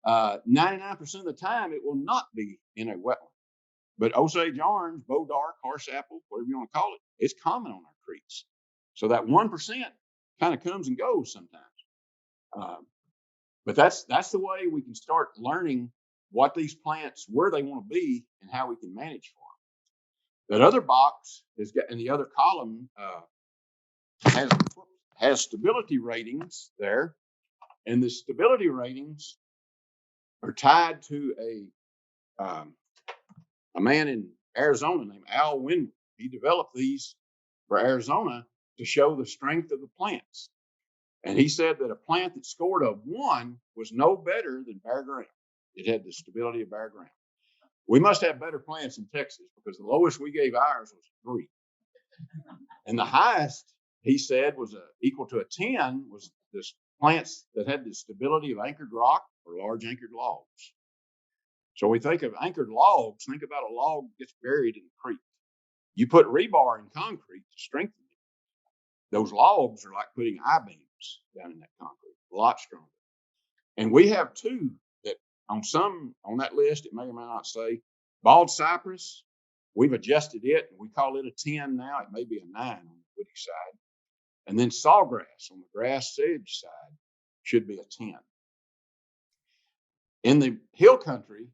99% of the time, it will not be in a wetland. But Osage orange, bow dark, horse apple, whatever you want to call it, it's common on our creeks. So that 1% kind of comes and goes sometimes. But that's the way we can start learning what these plants, where they want to be, and how we can manage for them. That other box has got, and the other column has stability ratings there, and the stability ratings are tied to a man in Arizona named Al Windward. He developed these for Arizona to show the strength of the plants. And he said that a plant that scored a 1 was no better than bare ground. It had the stability of bare ground. We must have better plants in Texas, because the lowest we gave ours was 3. And the highest, he said, was equal to a 10, was the plants that had the stability of anchored rock or large anchored logs. So we think of anchored logs, think about a log that gets buried in the creek. You put rebar in concrete to strengthen it. Those logs are like putting I-beams down in that concrete, a lot stronger. And we have 2 that on that list, it may or may not say. Bald cypress, we've adjusted it, and we call it a 10 now. It may be a 9 on the woody side. And then sawgrass on the grass sedge side should be a 10. In the hill country,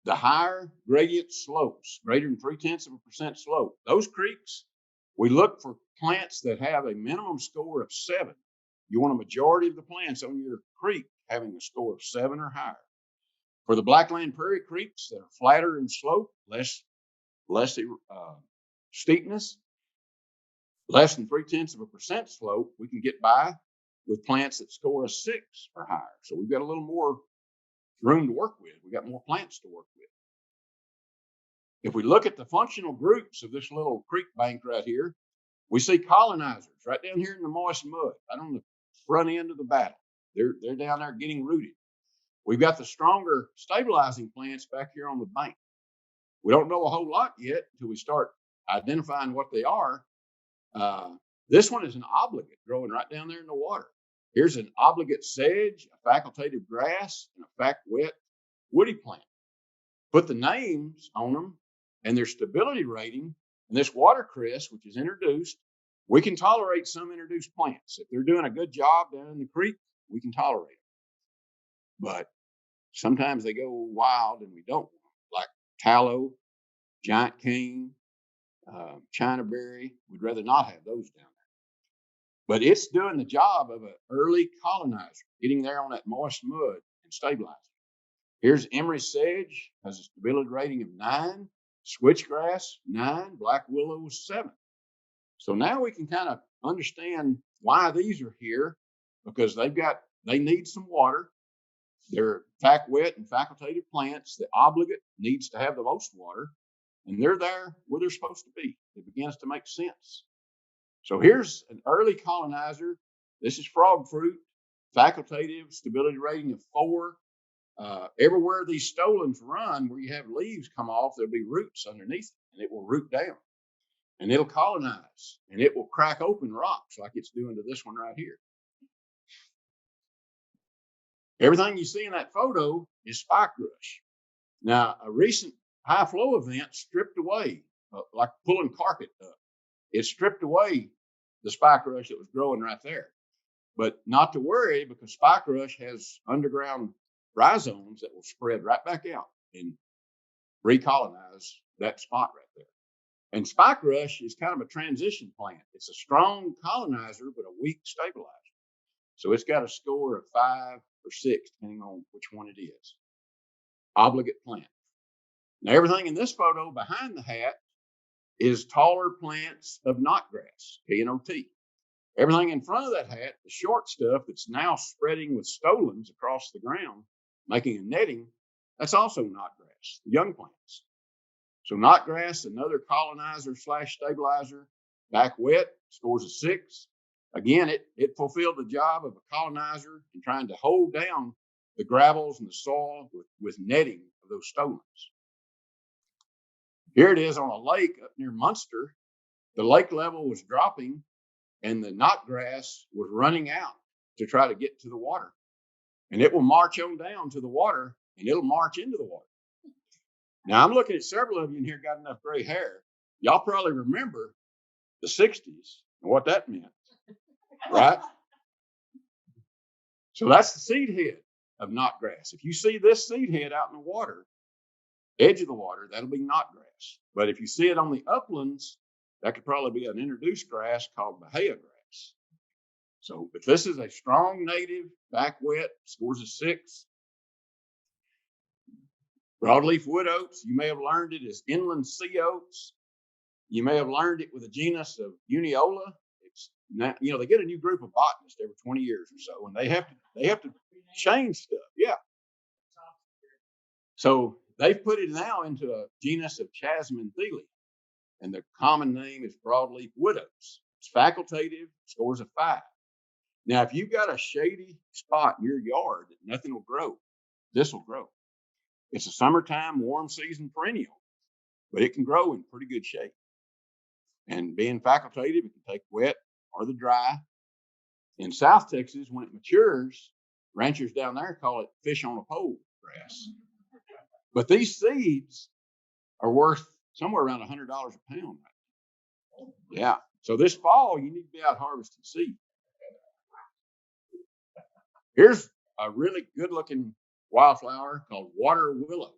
the higher gradient slopes, greater than 0.3% slope, those creeks, we look for plants that have a minimum score of 7. You want a majority of the plants on your creek having a score of 7 or higher. For the Blackland Prairie creeks that are flatter in slope, less steepness, less than 0.3% slope, we can get by with plants that score a 6 or higher. So we've got a little more room to work with. We've got more plants to work with. If we look at the functional groups of this little creek bank right here, we see colonizers right down here in the moist mud, right on the front end of the battle. They're down there getting rooted. We've got the stronger stabilizing plants back here on the bank. We don't know a whole lot yet until we start identifying what they are. This one is an obligate growing right down there in the water. Here's an obligate sedge, a facultative grass, and a fac wet woody plant. Put the names on them and their stability rating, and this watercress, which is introduced, we can tolerate some introduced plants. If they're doing a good job down in the creek, we can tolerate them. But sometimes they go wild and we don't, like tallow, giant cane, Chinaberry. We'd rather not have those down there. But it's doing the job of an early colonizer, getting there on that moist mud and stabilizing. Here's emery sedge, has a stability rating of 9, switchgrass 9, black willow 7. So now we can kind of understand why these are here, because they need some water. They're fac wet and facultative plants. The obligate needs to have the most water, and they're there where they're supposed to be. It begins to make sense. So here's an early colonizer. This is frog fruit, facultative, stability rating of 4. Everywhere these stolons run, where you have leaves come off, there'll be roots underneath it, and it will root down, and it'll colonize, and it will crack open rocks like it's doing to this one right here. Everything you see in that photo is spike rush. Now, a recent high flow event stripped away, like pulling carpet up. It stripped away the spike rush that was growing right there. But not to worry, because spike rush has underground rhizomes that will spread right back out and recolonize that spot right there. And spike rush is kind of a transition plant. It's a strong colonizer, but a weak stabilizer. So it's got a score of 5 or 6, depending on which one it is. Obligate plant. Now, everything in this photo behind the hat is taller plants of knotgrass, K-N-O-T. Everything in front of that hat, the short stuff that's now spreading with stolons across the ground, making a netting, that's also knotgrass, the young plants. So knotgrass, another colonizer / stabilizer, back wet, scores a 6. Again, it fulfilled the job of a colonizer in trying to hold down the gravels and the soil with netting of those stolons. Here it is on a lake up near Munster. The lake level was dropping and the knotgrass was running out to try to get to the water. And it will march on down to the water and it'll march into the water. Now, I'm looking at several of you in here got enough gray hair. Y'all probably remember the 60s and what that meant, right? So that's the seed head of knotgrass. If you see this seed head out in the water, edge of the water, that'll be knotgrass. But if you see it on the uplands, that could probably be an introduced grass called Bahia grass. So, but this is a strong native, back wet, scores a 6. Broadleaf wood oats, you may have learned it as inland sea oats. You may have learned it with a genus of Uniola. It's not, they get a new group of botanists every 20 years or so, and they have to change stuff. Yeah. So they've put it now into a genus of Chasmanthele, and the common name is broadleaf wood oats. It's facultative, scores a 5. Now, if you've got a shady spot in your yard that nothing will grow, this will grow. It's a summertime, warm season perennial, but it can grow in pretty good shape. And being facultative, it can take wet or the dry. In South Texas, when it matures, ranchers down there call it fish on a pole grass. But these seeds are worth somewhere around $100 a pound. Yeah. So this fall, you need to be out harvesting seed. Here's a really good looking wildflower called water willow.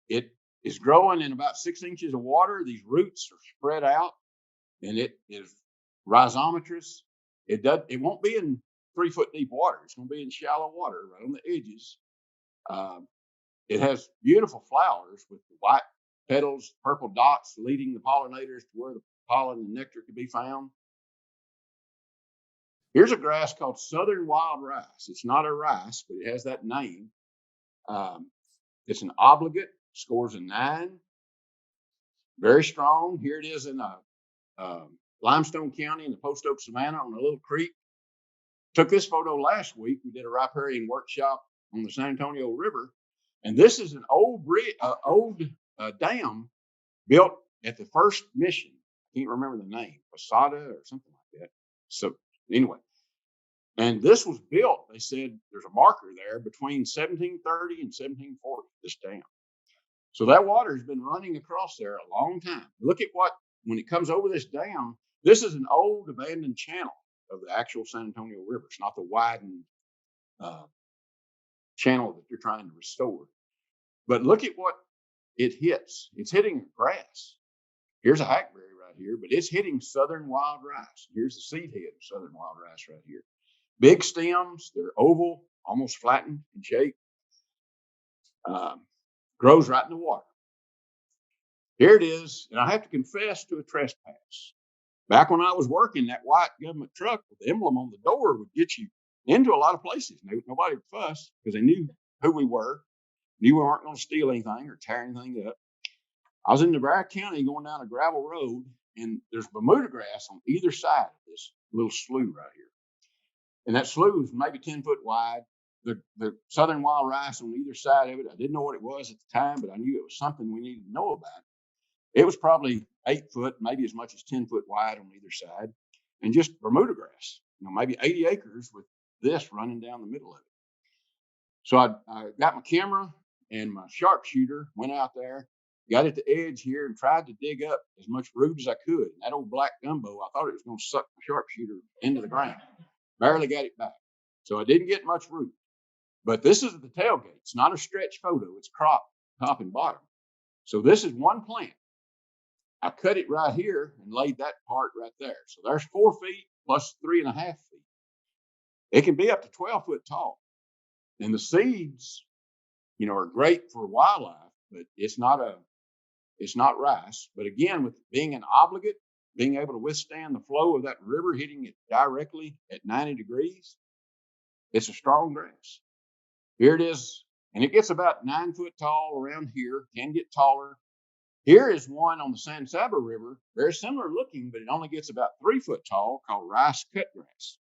It is growing in about 6 inches of water. These roots are spread out and it is rhizomatous. It won't be in 3 foot deep water. It's going to be in shallow water right on the edges. It has beautiful flowers with the white petals, purple dots leading the pollinators to where the pollen and nectar could be found. Here's a grass called southern wild rice. It's not a rice, but it has that name. It's an obligate, scores a 9. Very strong. Here it is in Limestone County in the Post Oak Savannah on a little creek. Took this photo last week. We did a riparian workshop on the San Antonio River. And this is an old dam built at the first mission. I can't remember the name, Posada or something like that. So anyway, and this was built, they said there's a marker there between 1730 and 1740, this dam. So that water has been running across there a long time. Look at when it comes over this dam, this is an old abandoned channel of the actual San Antonio River. It's not the widened channel that they're trying to restore. But look at what it hits. It's hitting grass. Here's a hackberry right here, but it's hitting southern wild rice. Here's the seed head of southern wild rice right here. Big stems, they're oval, almost flattened in shape. Grows right in the water. Here it is, and I have to confess to a trespass. Back when I was working, that white government truck with the emblem on the door would get you into a lot of places. Nobody would fuss because they knew who we were, knew we weren't going to steal anything or tear anything up. I was in Navarre County going down a gravel road, and there's Bermuda grass on either side of this little slough right here. And that slough is maybe 10 foot wide. The southern wild rice on either side of it, I didn't know what it was at the time, but I knew it was something we needed to know about. It was probably 8 foot, maybe as much as 10 foot wide on either side, and just Bermuda grass, maybe 80 acres with this running down the middle of it. So I got my camera and my sharpshooter, went out there, got at the edge here and tried to dig up as much root as I could. And that old black gumbo, I thought it was going to suck the sharpshooter into the ground. Barely got it back. So I didn't get much root. But this is the tailgate. It's not a stretch photo. It's cropped top and bottom. So this is one plant. I cut it right here and laid that part right there. So there's 4 feet plus 3.5 feet. It can be up to 12 foot tall. And the seeds, are great for wildlife, but it's not rice. But again, with being an obligate, being able to withstand the flow of that river hitting it directly at 90 degrees, it's a strong grass. Here it is, and it gets about 9 foot tall around here, can get taller. Here is one on the San Saba River, very similar looking, but it only gets about 3 foot tall, called rice cutgrass.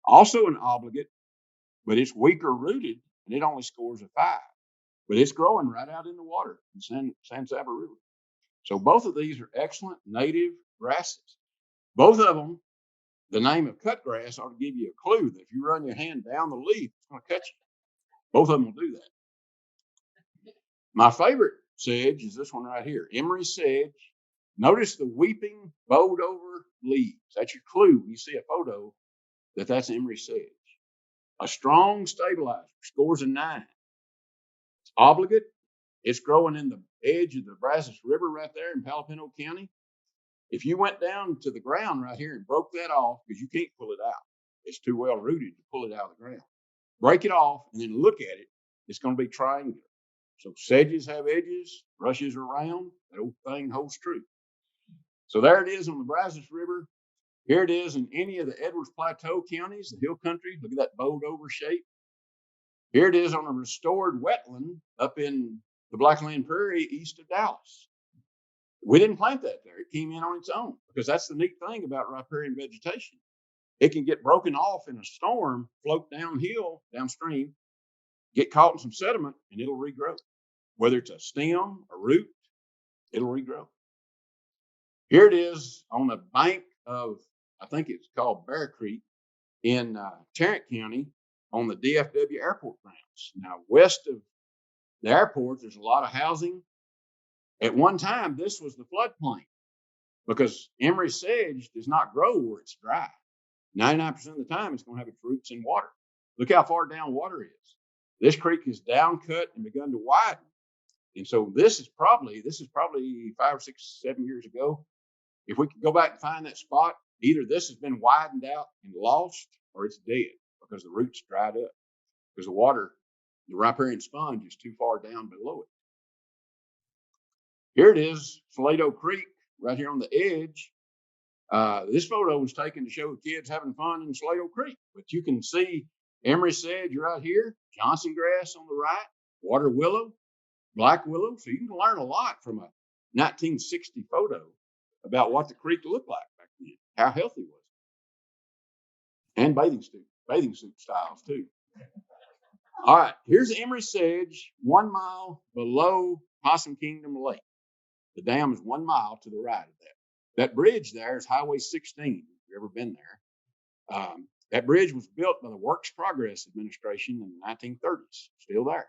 Also an obligate, but it's weaker rooted, and it only scores a 5. But it's growing right out in the water in San Saba River. So both of these are excellent native grasses. Both of them, the name of cutgrass ought to give you a clue that if you run your hand down the leaf, it's going to cut you. Both of them will do that. My favorite sedge is this one right here, emery sedge. Notice the weeping, bowed over leaves. That's your clue when you see a photo that that's emery sedge. A strong stabilizer, scores a 9. It's obligate. It's growing in the edge of the Brazos River right there in Palapino County. If you went down to the ground right here and broke that off, because you can't pull it out, it's too well rooted to pull it out of the ground. Break it off and then look at it. It's going to be triangular. So sedges have edges, brushes are round. That old thing holds true. So there it is on the Brazos River. Here it is in any of the Edwards Plateau counties, the hill country. Look at that bowed over shape. Here it is on a restored wetland up in the Blackland Prairie east of Dallas. We didn't plant that there. It came in on its own, because that's the neat thing about riparian vegetation. It can get broken off in a storm, float downstream, get caught in some sediment, and it'll regrow. Whether it's a stem, a root, it'll regrow. Here it is on the bank of, I think it's called Bear Creek in Tarrant County on the DFW airport grounds. Now, west of the airport, there's a lot of housing. At one time, this was the floodplain because emery sedge does not grow where it's dry. 99% of the time, it's going to have its roots in water. Look how far down water is. This creek is down cut and begun to widen. And so this is probably 5, 6, 7 years ago. If we could go back and find that spot, either this has been widened out and lost, or it's dead because the roots dried up. Because the water, the riparian sponge is too far down below it. Here it is, Salado Creek, right here on the edge. This photo was taken to show the kids having fun in Salado Creek. But you can see emery sedge right here, Johnson grass on the right, water willow, black willow. So you can learn a lot from a 1960 photo about what the creek looked like back then, how healthy was it. And bathing suit styles too. All right, here's emery sedge 1 mile below Possum Kingdom Lake. The dam is 1 mile to the right of that. That bridge there is Highway 16. If you've ever been there. That bridge was built by the Works Progress Administration in the 1930s. Still there.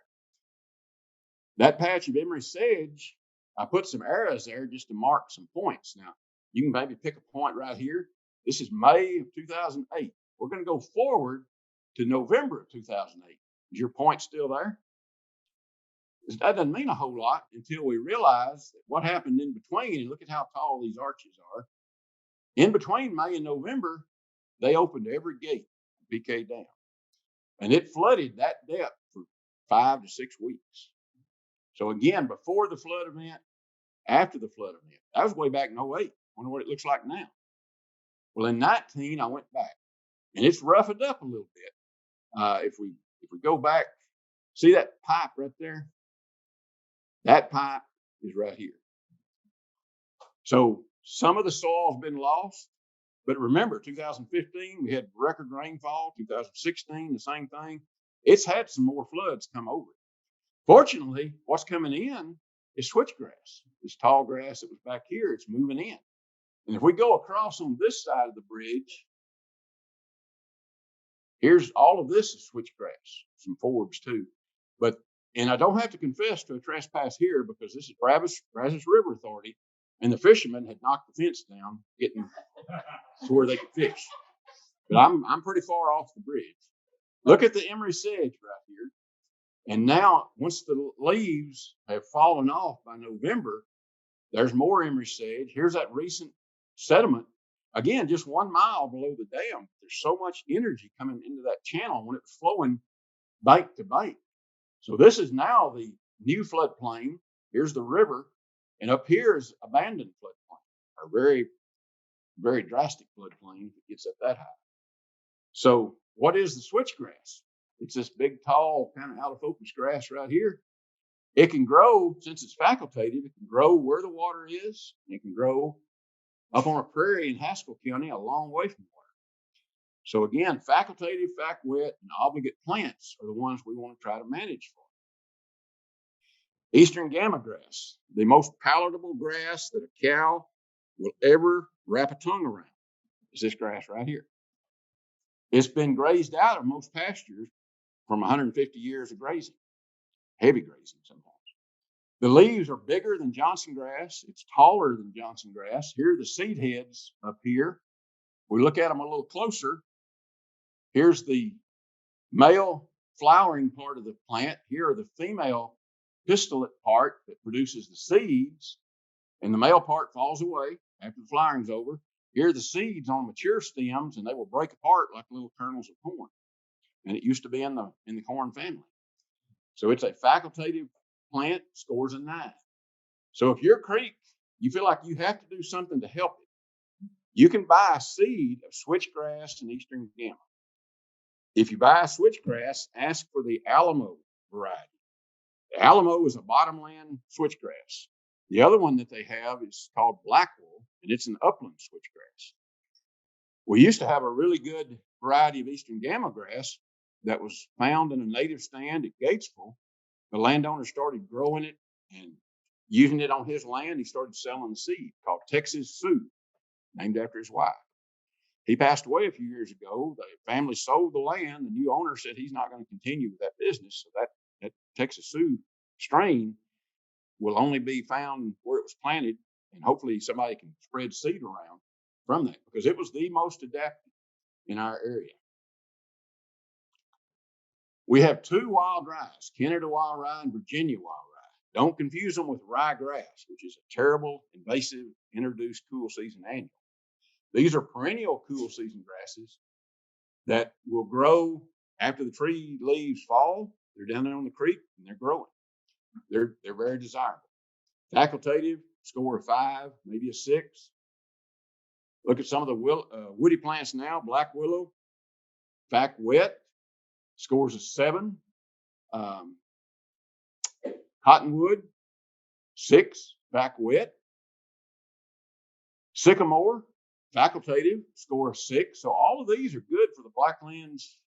That patch of emery sedge, I put some arrows there just to mark some points. Now, you can maybe pick a point right here. This is May of 2008. We're going to go forward to November of 2008. Is your point still there? That doesn't mean a whole lot until we realize what happened in between. And look at how tall these arches are. In between May and November, they opened every gate, PK Dam. And it flooded that depth for 5 to 6 weeks. So again, before the flood event, after the flood event, that was way back in 08. Wonder what it looks like now. Well, in 19, I went back, and it's roughened up a little bit. If we go back, see that pipe right there? That pipe is right here. So some of the soil has been lost, but remember, 2015, we had record rainfall. 2016, the same thing. It's had some more floods come over it. Fortunately, what's coming in is switchgrass. This tall grass that was back here, it's moving in. And if we go across on this side of the bridge, Here's all of this is switchgrass, some forbs too. And I don't have to confess to a trespass here because this is Brazos River Authority, and the fishermen had knocked the fence down, getting to where they could fish. But I'm pretty far off the bridge. Look at the emery sedge right here. And now, once the leaves have fallen off by November, there's more emery sedge. Here's that recent sediment. Again, just 1 mile below the dam. There's so much energy coming into that channel when it was flowing bank to bank. So this is now the new floodplain. Here's the river. And up here is abandoned floodplain, or very, very drastic floodplain if it gets up that high. So what is the switchgrass? It's this big, tall, kind of out of focus grass right here. It can grow, since it's facultative, it can grow where the water is. It can grow up on a prairie in Haskell County, a long way from water. So again, facultative, fac wet, and obligate plants are the ones we want to try to manage for. Eastern gamma grass, the most palatable grass that a cow will ever wrap a tongue around, is this grass right here. It's been grazed out of most pastures from 150 years of grazing, heavy grazing sometimes. The leaves are bigger than Johnson grass. It's taller than Johnson grass. Here are the seed heads up here. We look at them a little closer. Here's the male flowering part of the plant. Here are the female pistillate part that produces the seeds, and the male part falls away after the flowering's over. Here are the seeds on mature stems, and they will break apart like little kernels of corn. And it used to be in the corn family. So it's a facultative plant, scores a 9. So if your creek, you feel like you have to do something to help it, you can buy a seed of switchgrass and eastern gamma. If you buy a switchgrass, ask for the Alamo variety. The Alamo is a bottomland switchgrass. The other one that they have is called Blackwool, and it's an upland switchgrass. We used to have a really good variety of eastern gamma grass that was found in a native stand at Gatesville. The landowner started growing it and using it on his land. He started selling the seed called Texas Sioux, named after his wife. He passed away a few years ago. The family sold the land. The new owner said he's not going to continue with that business. So that Texas Sioux strain will only be found where it was planted, and hopefully somebody can spread seed around from that because it was the most adapted in our area. We have 2 wild ryes, Canada wild rye and Virginia wild rye. Don't confuse them with ryegrass, which is a terrible, invasive, introduced cool season annual. These are perennial cool season grasses that will grow after the tree leaves fall. They're down there on the creek and they're growing. They're very desirable. Facultative, score a 5, maybe a 6. Look at some of the woody plants now. Black willow, fac wet, scores a 7. Cottonwood, 6, fac wet. Sycamore, facultative, score a 6. So all of these are good for the Blacklands,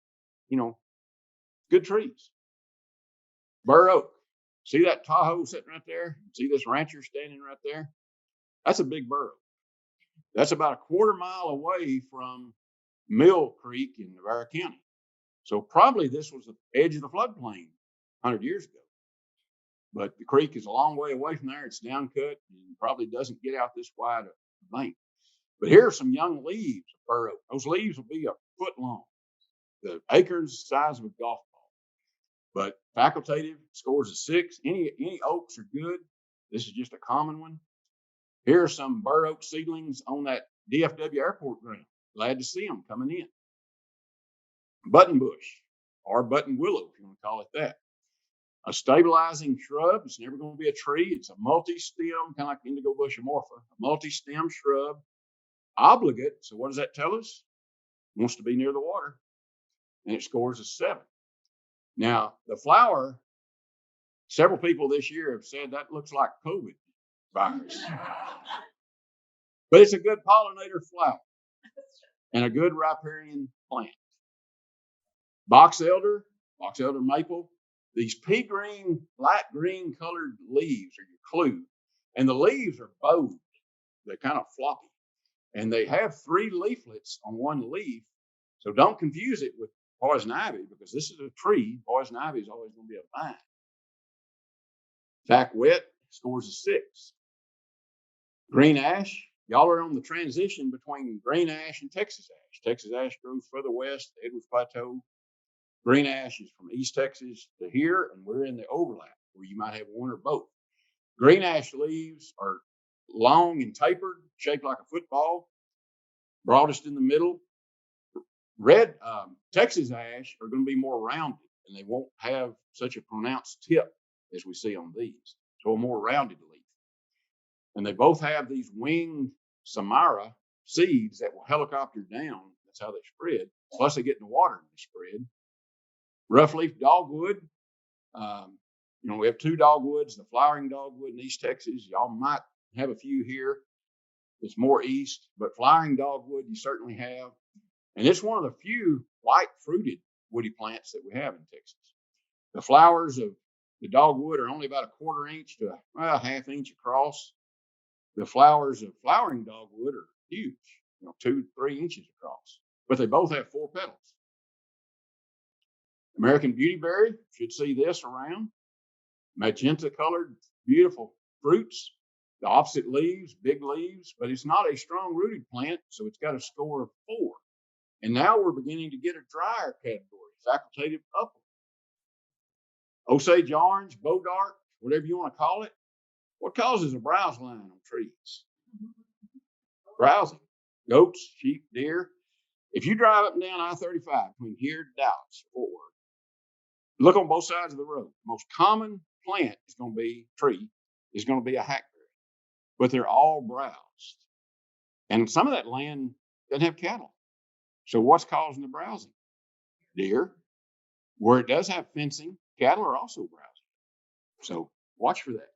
good trees. Bur oak. See that Tahoe sitting right there? See this rancher standing right there? That's a big bur oak. That's about a 1/4 mile away from Mill Creek in Navarre County. So probably this was the edge of the floodplain 100 years ago. But the creek is a long way away from there. It's down cut and probably doesn't get out this wide a bank. But here are some young leaves of bur oak. Those leaves will be a foot long. The acorns size of a golf ball. But facultative scores a 6. Any oaks are good. This is just a common one. Here are some bur oak seedlings on that DFW airport ground. Glad to see them coming in. Buttonbush, or button willow, if you want to call it that. A stabilizing shrub. It's never going to be a tree. It's a multi-stem, kind of like indigo bush amorpha, a multi-stem shrub. Obligate. So what does that tell us? It wants to be near the water. And it scores a 7. Now, the flower, several people this year have said that looks like COVID virus. But it's a good pollinator flower and a good riparian plant. Box elder maple. These pea green, light green colored leaves are your clue. And the leaves are bowed. They're kind of floppy. And they have 3 leaflets on one leaf. So don't confuse it with poison ivy, because this is a tree, poison ivy is always going to be a vine. Tack wet scores a 6. Green ash, y'all are on the transition between green ash and Texas ash. Texas ash grows further west, the Edwards Plateau. Green ash is from East Texas to here, and we're in the overlap where you might have one or both. Green ash leaves are long and tapered, shaped like a football, broadest in the middle. Red Texas ash are going to be more rounded, and they won't have such a pronounced tip as we see on these. So a more rounded leaf. And they both have these winged samara seeds that will helicopter down. That's how they spread. Plus they get in the water and they spread. Rough leaf dogwood. We have 2 dogwoods, the flowering dogwood in East Texas. Y'all might have a few here. It's more east, but flowering dogwood you certainly have. And it's one of the few white fruited woody plants that we have in Texas. The flowers of the dogwood are only about a 1/4 inch to a 1/2 inch across. The flowers of flowering dogwood are huge, 2 to 3 inches across, but they both have 4 petals. American beautyberry, should see this around. Magenta colored, beautiful fruits. The opposite leaves, big leaves, but it's not a strong rooted plant, so it's got a score of 4. And now we're beginning to get a drier category, facultative upland. Osage orange, bodark, whatever you want to call it. What causes a browse line on trees? Browsing. Goats, sheep, deer. If you drive up and down I-35 between here to Dallas, Fort Worth, look on both sides of the road. The most common plant is going to be a hackberry, but they're all browsed. And some of that land doesn't have cattle. So what's causing the browsing? Deer. Where it does have fencing, cattle are also browsing. So watch for that.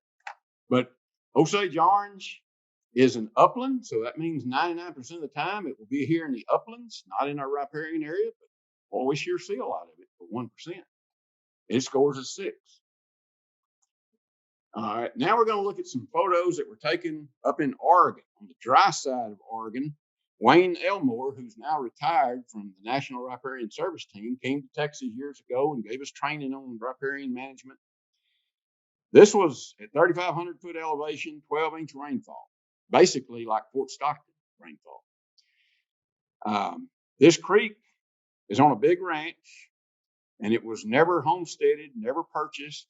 But Osage orange is an upland, so that means 99% of the time it will be here in the uplands, not in our riparian area, but always sure see a lot of it for 1%. It scores a 6. All right, now we're going to look at some photos that were taken up in Oregon, on the dry side of Oregon. Wayne Elmore, who's now retired from the National Riparian Service Team, came to Texas years ago and gave us training on riparian management. This was at 3,500 foot elevation, 12-inch rainfall, basically like Fort Stockton rainfall. This creek is on a big ranch, and it was never homesteaded, never purchased.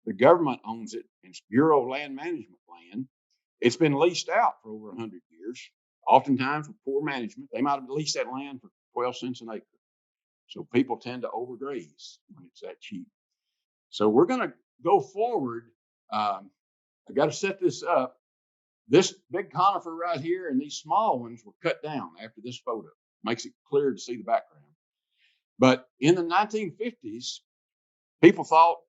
The government owns it. It's Bureau of Land Management land. It's been leased out for over 100 years, oftentimes with poor management. They might have leased that land for 12 cents an acre. So people tend to overgraze when it's that cheap. So we're going to go forward. I got to set this up. This big conifer right here and these small ones were cut down after this photo. Makes it clear to see the background. But in the 1950s, people thought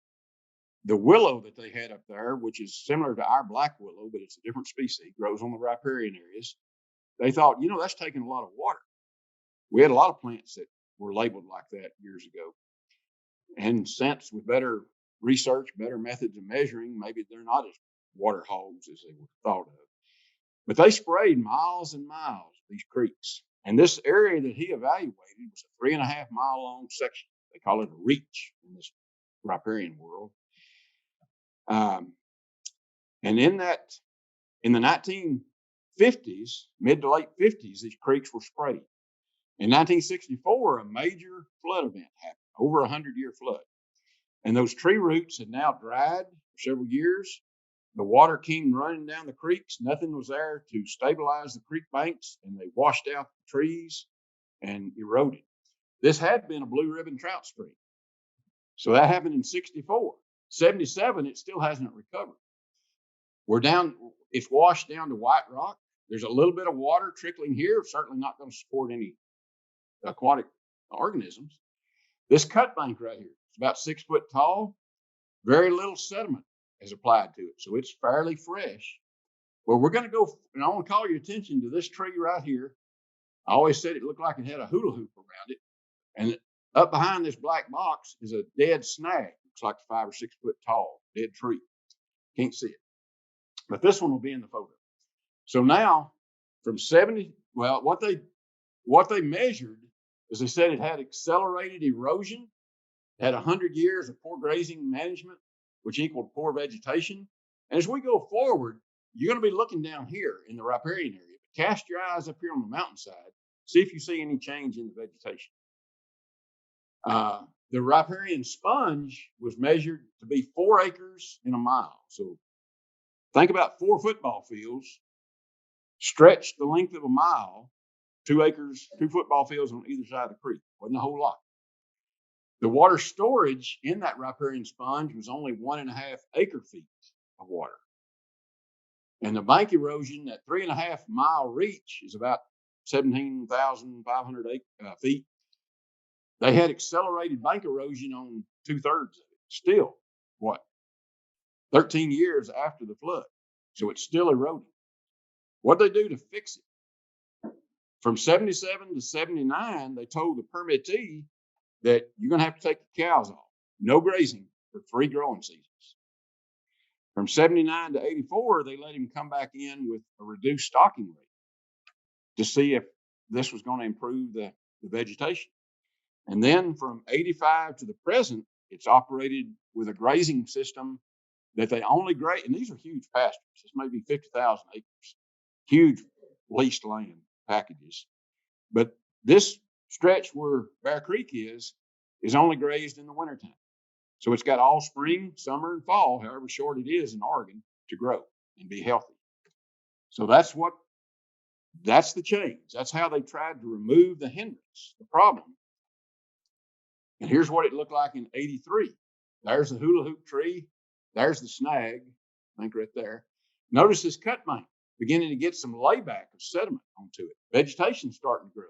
the willow that they had up there, which is similar to our black willow, but it's a different species, grows on the riparian areas. They thought, that's taking a lot of water. We had a lot of plants that were labeled like that years ago. And since with better research, better methods of measuring, maybe they're not as water hogs as they were thought of. But they sprayed miles and miles of these creeks. And this area that he evaluated was a 3.5 mile long section. They call it a reach in this riparian world. And in the 1950s, mid to late 50s, these creeks were sprayed. In 1964, a major flood event happened, over 100-year flood. And those tree roots had now dried for several years. The water came running down the creeks. Nothing was there to stabilize the creek banks, and they washed out the trees and eroded. This had been a blue ribbon trout stream. So that happened in 64. 77, it still hasn't recovered. It's washed down to white rock. There's a little bit of water trickling here, certainly not going to support any aquatic organisms. This cut bank right here, it's about 6 foot tall. Very little sediment is applied to it, so it's fairly fresh. Well, we're going to go, and I want to call your attention to this tree right here. I always said it looked like it had a hula hoop around it. And up behind this black box is a dead snag. Looks like 5 or 6 foot tall, dead tree. Can't see it. But this one will be in the photo. So now from 70, well, what they measured, As I said, it had accelerated erosion, had 100 years of poor grazing management, which equaled poor vegetation. And as we go forward, you're going to be looking down here in the riparian area. Cast your eyes up here on the mountainside, see if you see any change in the vegetation. The riparian sponge was measured to be 4 acres in a mile. So think about 4 football fields stretched the length of a mile, 2 acres, 2 football fields on either side of the creek. Wasn't a whole lot. The water storage in that riparian sponge was only 1.5 acre feet of water. And the bank erosion at 3.5 mile reach is about 17,500 feet. They had accelerated bank erosion on 2/3 of it. Still, what? 13 years after the flood. So it's still eroding. What they do to fix it? From 77 to 79, they told the permittee that you're going to have to take the cows off. No grazing for 3 growing seasons. From 79 to 84, they let him come back in with a reduced stocking rate to see if this was going to improve the vegetation. And then from 85 to the present, it's operated with a grazing system that they only graze, and these are huge pastures. This may be 50,000 acres, huge leased land packages. But this stretch where Bear Creek is only grazed in the wintertime. So it's got all spring, summer, and fall, however short it is in Oregon, to grow and be healthy. So that's the change. That's how they tried to remove the hindrance, the problem. And here's what it looked like in 83. There's the hula hoop tree. There's the snag, I think right there. Notice this cut bank beginning to get some layback of sediment onto it. Vegetation's starting to grow.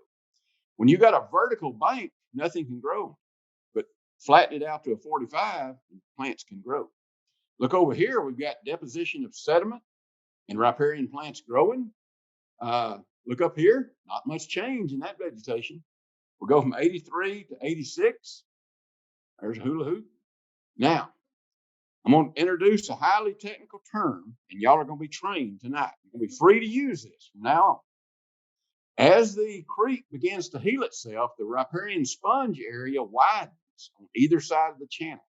When you got a vertical bank, nothing can grow. But flatten it out to a 45, and plants can grow. Look over here, we've got deposition of sediment and riparian plants growing. Look up here, not much change in that vegetation. We'll go from 83 to 86. There's a hula hoop. Now, I'm going to introduce a highly technical term, and y'all are going to be trained tonight. You're going to be free to use this from now on. As the creek begins to heal itself, the riparian sponge area widens on either side of the channel.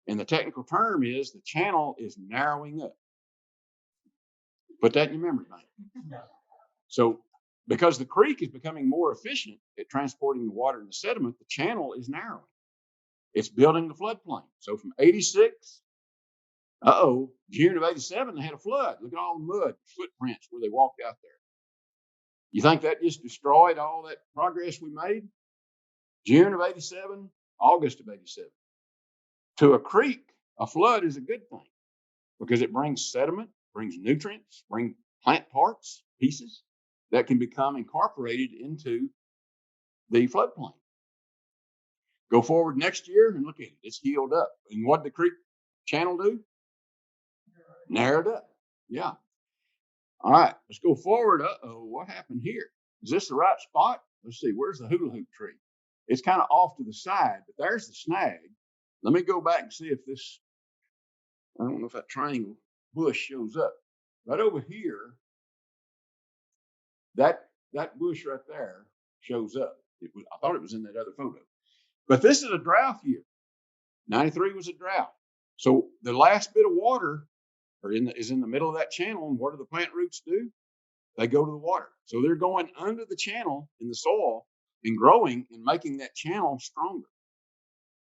And the technical term is the channel is narrowing up. Put that in your memory bank. So, because the creek is becoming more efficient at transporting the water and the sediment, the channel is narrowing. It's building the floodplain. So from 86, June of 87, they had a flood. Look at all the mud footprints where they walked out there. You think that just destroyed all that progress we made? June of 87, August of 87. To a creek, a flood is a good thing because it brings sediment, brings nutrients, brings plant parts, pieces that can become incorporated into the floodplain. Go forward next year and look at it. It's healed up. And what did the creek channel do? Narrowed up. Yeah. All right, let's go forward. What happened here? Is this the right spot? Let's see, where's the hula hoop tree? It's kind of off to the side, but there's the snag. Let me go back and see if this, I don't know if that triangle bush shows up. Right over here, that bush right there shows up. I thought it was in that other photo. But this is a drought year. 93 was a drought. So the last bit of water is in the middle of that channel. And what do the plant roots do? They go to the water. So they're going under the channel in the soil and growing and making that channel stronger.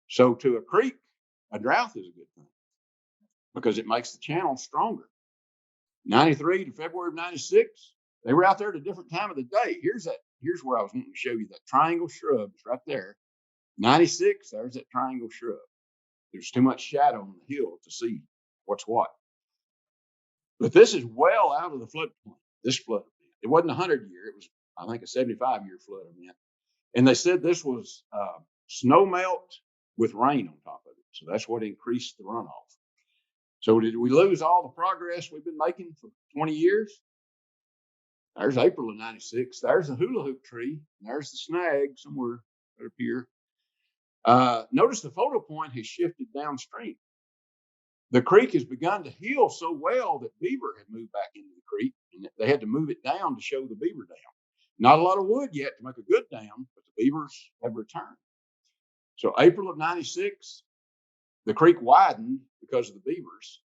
So to a creek, a drought is a good thing because it makes the channel stronger. 93 to February of 96, they were out there at a different time of the day. Here's where I was wanting to show you that triangle shrub. It's right there. 96, there's that triangle shrub. There's too much shadow on the hill to see what's what. But this is well out of the floodplain, this flood event. It wasn't a 100-year. It was, I think, a 75-year flood event. And they said this was snow melt with rain on top of it. So that's what increased the runoff. So did we lose all the progress we've been making for 20 years? There's April of 96. There's the hula hoop tree. And there's the snag somewhere right up here. Notice the photo point has shifted downstream. The creek has begun to heal so well that beaver had moved back into the creek, and they had to move it down to show the beaver down. Not a lot of wood yet to make a good dam, but the beavers have returned. So April of 96, the creek widened because of the beavers.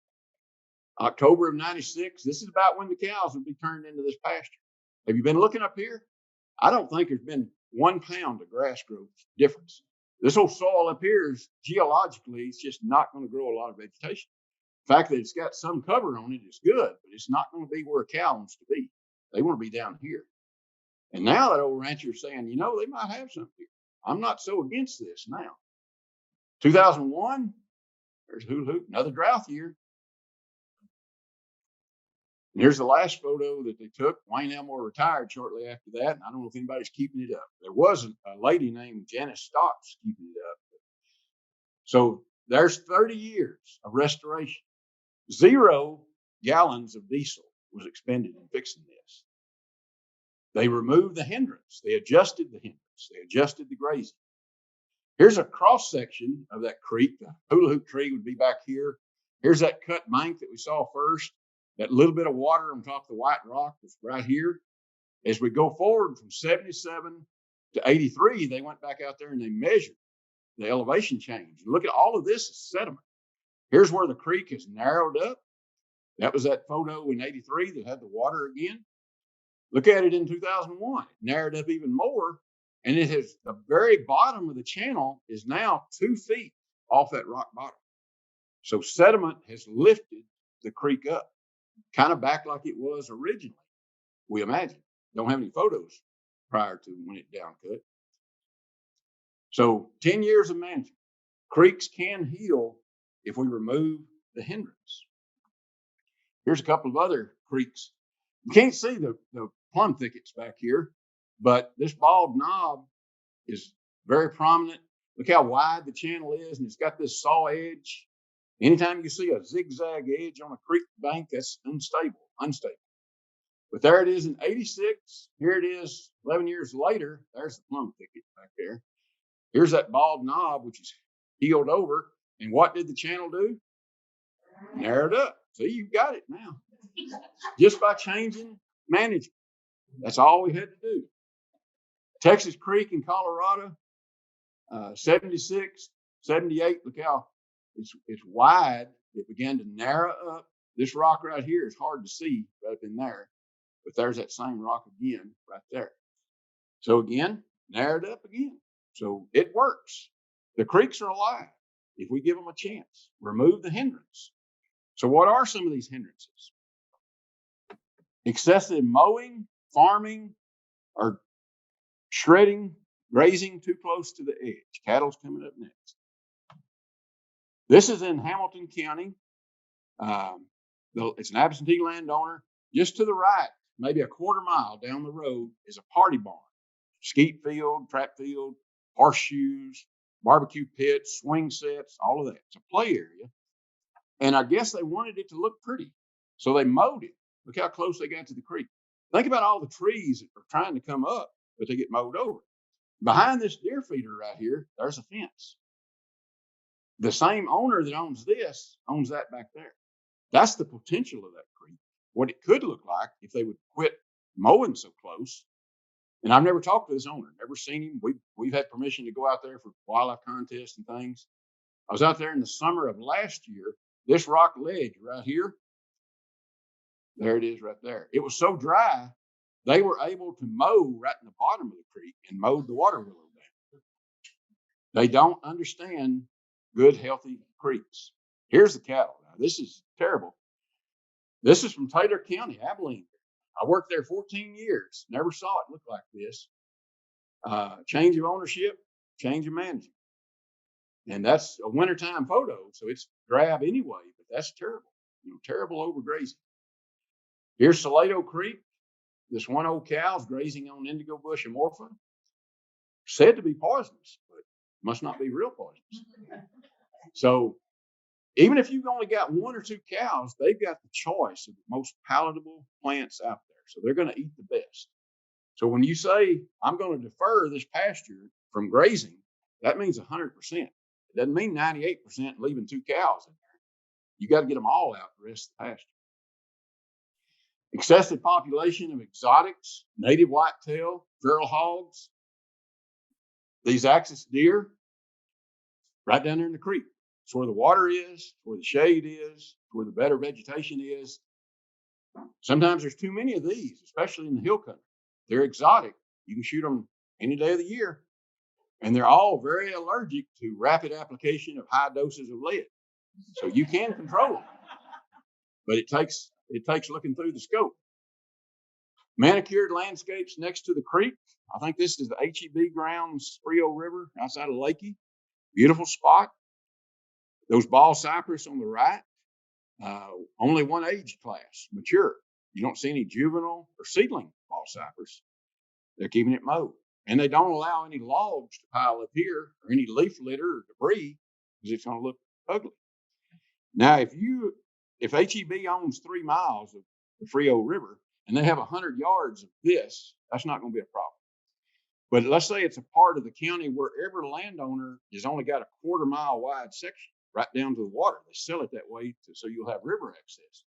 October of 96, this is about when the cows would be turned into this pasture. Have you been looking up here? I don't think there's been 1 pound of grass growth difference. This whole soil up here is geologically, it's just not going to grow a lot of vegetation. The fact that it's got some cover on it is good, but it's not going to be where a cow wants to be. They want to be down here. And now that old rancher is saying, you know, they might have something here. I'm not so against this now. 2001, there's hula hoop, another drought year. And here's the last photo that they took. Wayne Elmore retired shortly after that, and I don't know if anybody's keeping it up. There was a lady named Janice Stotts keeping it up. So there's 30 years of restoration. 0 gallons of diesel was expended in fixing this. They removed the hindrance. They adjusted the hindrance. They adjusted the grazing. Here's a cross section of that creek. The hula hoop tree would be back here. Here's that cut bank that we saw first. That little bit of water on top of the white rock was right here. As we go forward from 77 to 83, they went back out there and they measured the elevation change. And look at all of this is sediment. Here's where the creek has narrowed up. That was that photo in 83 that had the water again. Look at it in 2001. It narrowed up even more. And it has the very bottom of the channel is now 2 feet off that rock bottom. So sediment has lifted the creek up, kind of back like it was originally, we imagine. Don't have any photos prior to when it down cut. So 10 years of management. Creeks can heal if we remove the hindrance. Here's a couple of other creeks. You can't see the plum thickets back here, but this bald knob is very prominent. Look how wide the channel is, and it's got this saw edge. Anytime you see a zigzag edge on a creek bank, that's unstable. But there it is in 86. Here it is 11 years later. There's the plum thicket back there. Here's that bald knob, which is healed over. And what did the channel do? Narrowed up. See, you've got it now. Just by changing management. That's all we had to do. Texas Creek in Colorado, 76, 78. Look how it's wide. It began to narrow up. This rock right here is hard to see right up in there, but there's that same rock again right there. So again, narrowed up again. So it works. The creeks are alive if we give them a chance. Remove the hindrance. So what are some of these hindrances? Excessive mowing, farming, or shredding, grazing too close to the edge. Cattle's coming up next. This is in Hamilton County. It's an absentee landowner. Just to the right, maybe a quarter mile down the road, is a party barn. Skeet field, trap field, horseshoes, barbecue pits, swing sets, all of that. It's a play area. And I guess they wanted it to look pretty. So they mowed it. Look how close they got to the creek. Think about all the trees that are trying to come up, but they get mowed over. Behind this deer feeder right here, there's a fence. The same owner that owns this owns that back there. That's the potential of that creek. What it could look like if they would quit mowing so close. And I've never talked to this owner, never seen him. We've had permission to go out there for wildlife contests and things. I was out there in the summer of last year. This rock ledge right here, there it is right there. It was so dry, they were able to mow right in the bottom of the creek and mowed the water willow down. They don't understand good, healthy creeks. Here's the cattle. Now, this is terrible. This is from Taylor County, Abilene. I worked there 14 years. Never saw it look like this. Change of ownership, change of management. And that's a wintertime photo, so it's drab anyway, but that's terrible. Terrible overgrazing. Here's Salado Creek. This one old cow's grazing on indigo bush amorpha. Said to be poisonous, but must not be real poisonous. So even if you've only got 1 or 2 cows, they've got the choice of the most palatable plants out there. So they're going to eat the best. So when you say, I'm going to defer this pasture from grazing, that means 100%. It doesn't mean 98% leaving 2 cows in there. You got to get them all out the rest of the pasture. Excessive population of exotics, native whitetail, feral hogs, these axis deer, right down there in the creek. It's where the water is, where the shade is, where the better vegetation is. Sometimes there's too many of these, especially in the hill country. They're exotic. You can shoot them any day of the year. And they're all very allergic to rapid application of high doses of lead. So you can control them. But it takes looking through the scope. Manicured landscapes next to the creek. I think this is the HEB grounds, Frio River, outside of Lakey. Beautiful spot. Those ball cypress on the right, only one age class, mature. You don't see any juvenile or seedling ball cypress. They're keeping it mowed. And they don't allow any logs to pile up here or any leaf litter or debris because it's going to look ugly. Now, if HEB owns 3 miles of the Frio River and they have 100 yards of this, that's not going to be a problem. But let's say it's a part of the county where every landowner has only got a 1/4 mile wide section right down to the water. They sell it that way so you'll have river access.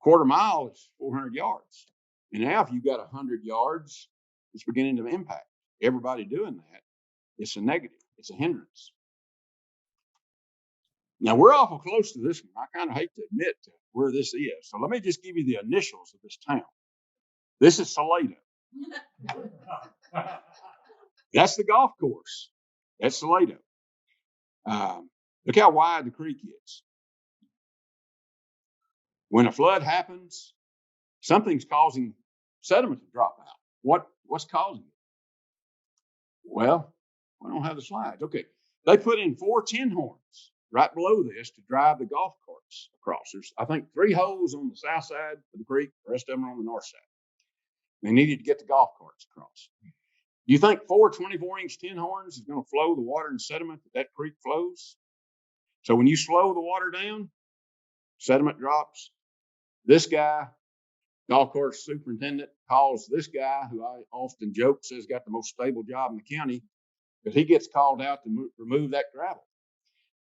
1/4 mile is 400 yards. And now if you've got 100 yards, it's beginning to impact. Everybody doing that, it's a negative. It's a hindrance. Now, we're awful close to this one. I kind of hate to admit to where this is. So let me just give you the initials of this town. This is Salado. That's the golf course. That's Salado. Look how wide the creek is. When a flood happens, something's causing sediment to drop out. What's causing it? Well, we don't have the slides. Okay. They put in 4 tin horns right below this to drive the golf carts across. There's, I think, 3 holes on the south side of the creek. The rest of them are on the north side. They needed to get the golf carts across. Do you think 4 24-inch tin horns is going to flow the water and sediment that creek flows? So when you slow the water down, sediment drops. This guy, golf course superintendent, calls this guy, who I often joke says got the most stable job in the county, because he gets called out to remove that gravel.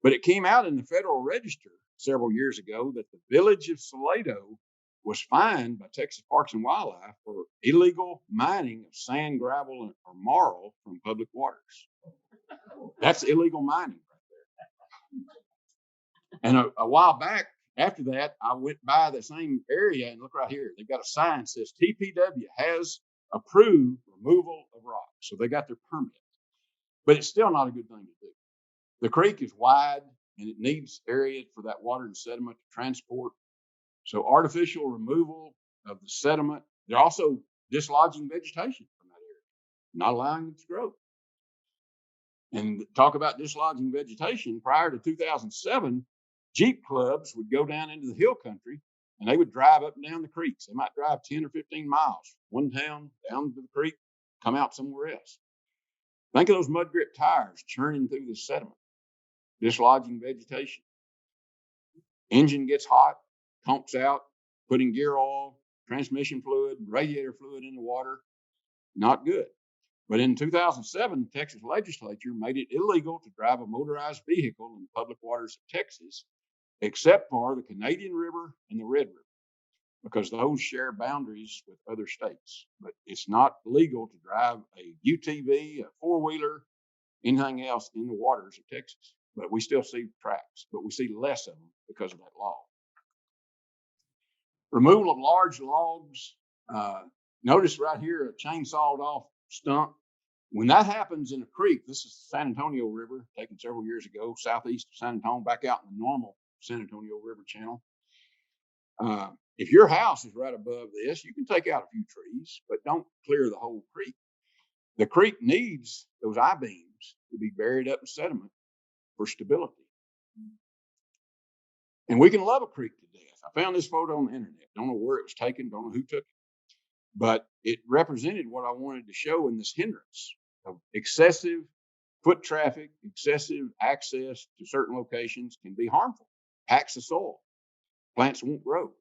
But it came out in the Federal Register several years ago that the village of Salado was fined by Texas Parks and Wildlife for illegal mining of sand, gravel, or marl from public waters. That's illegal mining right there. And a while back, after that, I went by the same area and look right here. They've got a sign that says TPW has approved removal of rock. So they got their permit. But it's still not a good thing to do. The creek is wide and it needs area for that water and sediment to transport. So artificial removal of the sediment. They're also dislodging vegetation from that area, not allowing it to grow. And talk about dislodging vegetation, prior to 2007, Jeep clubs would go down into the hill country and they would drive up and down the creeks. They might drive 10 or 15 miles, one town down to the creek, come out somewhere else. Think of those mud grip tires churning through the sediment, dislodging vegetation. Engine gets hot, pumps out, putting gear oil, transmission fluid, radiator fluid in the water. Not good. But in 2007, the Texas legislature made it illegal to drive a motorized vehicle in the public waters of Texas, except for the Canadian River and the Red River, because those share boundaries with other states. But it's not legal to drive a UTV, a 4-wheeler, anything else in the waters of Texas. But we still see tracks, but we see less of them because of that law. Removal of large logs. Notice right here a chainsawed off stump. When that happens in a creek, this is the San Antonio River, taken several years ago, southeast of San Antonio, back out in the normal San Antonio River channel. If your house is right above this, you can take out a few trees, but don't clear the whole creek. The creek needs those I-beams to be buried up in sediment for stability. And we can love a creek to death. I found this photo on the internet. Don't know where it was taken, don't know who took it. But it represented what I wanted to show in this hindrance of excessive foot traffic, excessive access to certain locations can be harmful. Packs the soil. Plants won't grow.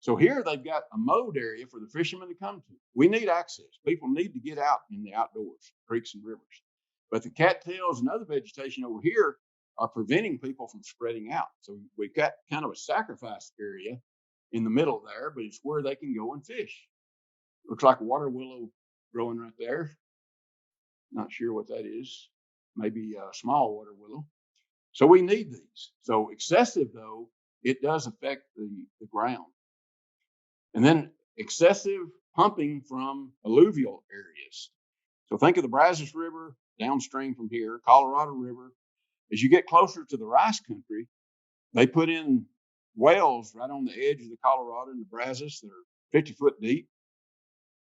So here they've got a mowed area for the fishermen to come to. We need access. People need to get out in the outdoors, creeks and rivers. But the cattails and other vegetation over here are preventing people from spreading out. So we've got kind of a sacrifice area in the middle there, but it's where they can go and fish. Looks like a water willow growing right there. Not sure what that is. Maybe a small water willow. So we need these. So excessive, though, it does affect the ground. And then excessive pumping from alluvial areas. So think of the Brazos River downstream from here, Colorado River. As you get closer to the rice country, they put in wells right on the edge of the Colorado and the Brazos that are 50 foot deep.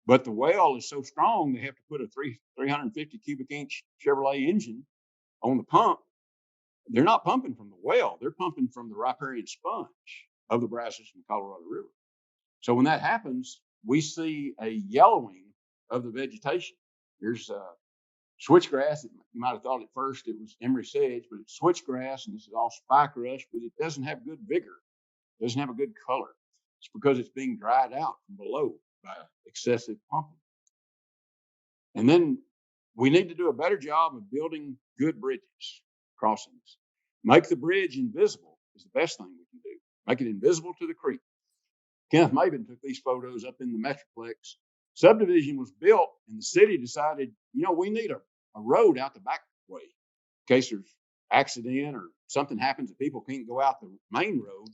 But the well is so strong, they have to put a 350 cubic inch Chevrolet engine on the pump. They're not pumping from the well. They're pumping from the riparian sponge of the Brazos and Colorado River. So when that happens, we see a yellowing of the vegetation. Here's switchgrass. You might have thought at first it was emery sedge, but it's switchgrass, and this is all spike rush, but it doesn't have good vigor. It doesn't have a good color. It's because it's being dried out from below by excessive pumping. And then we need to do a better job of building good bridges, crossings. Make the bridge invisible is the best thing we can do. Make it invisible to the creek. Kenneth Maben took these photos up in the Metroplex. Subdivision was built, and the city decided, we need a road out the back way in case there's accident or something happens that people can't go out the main road.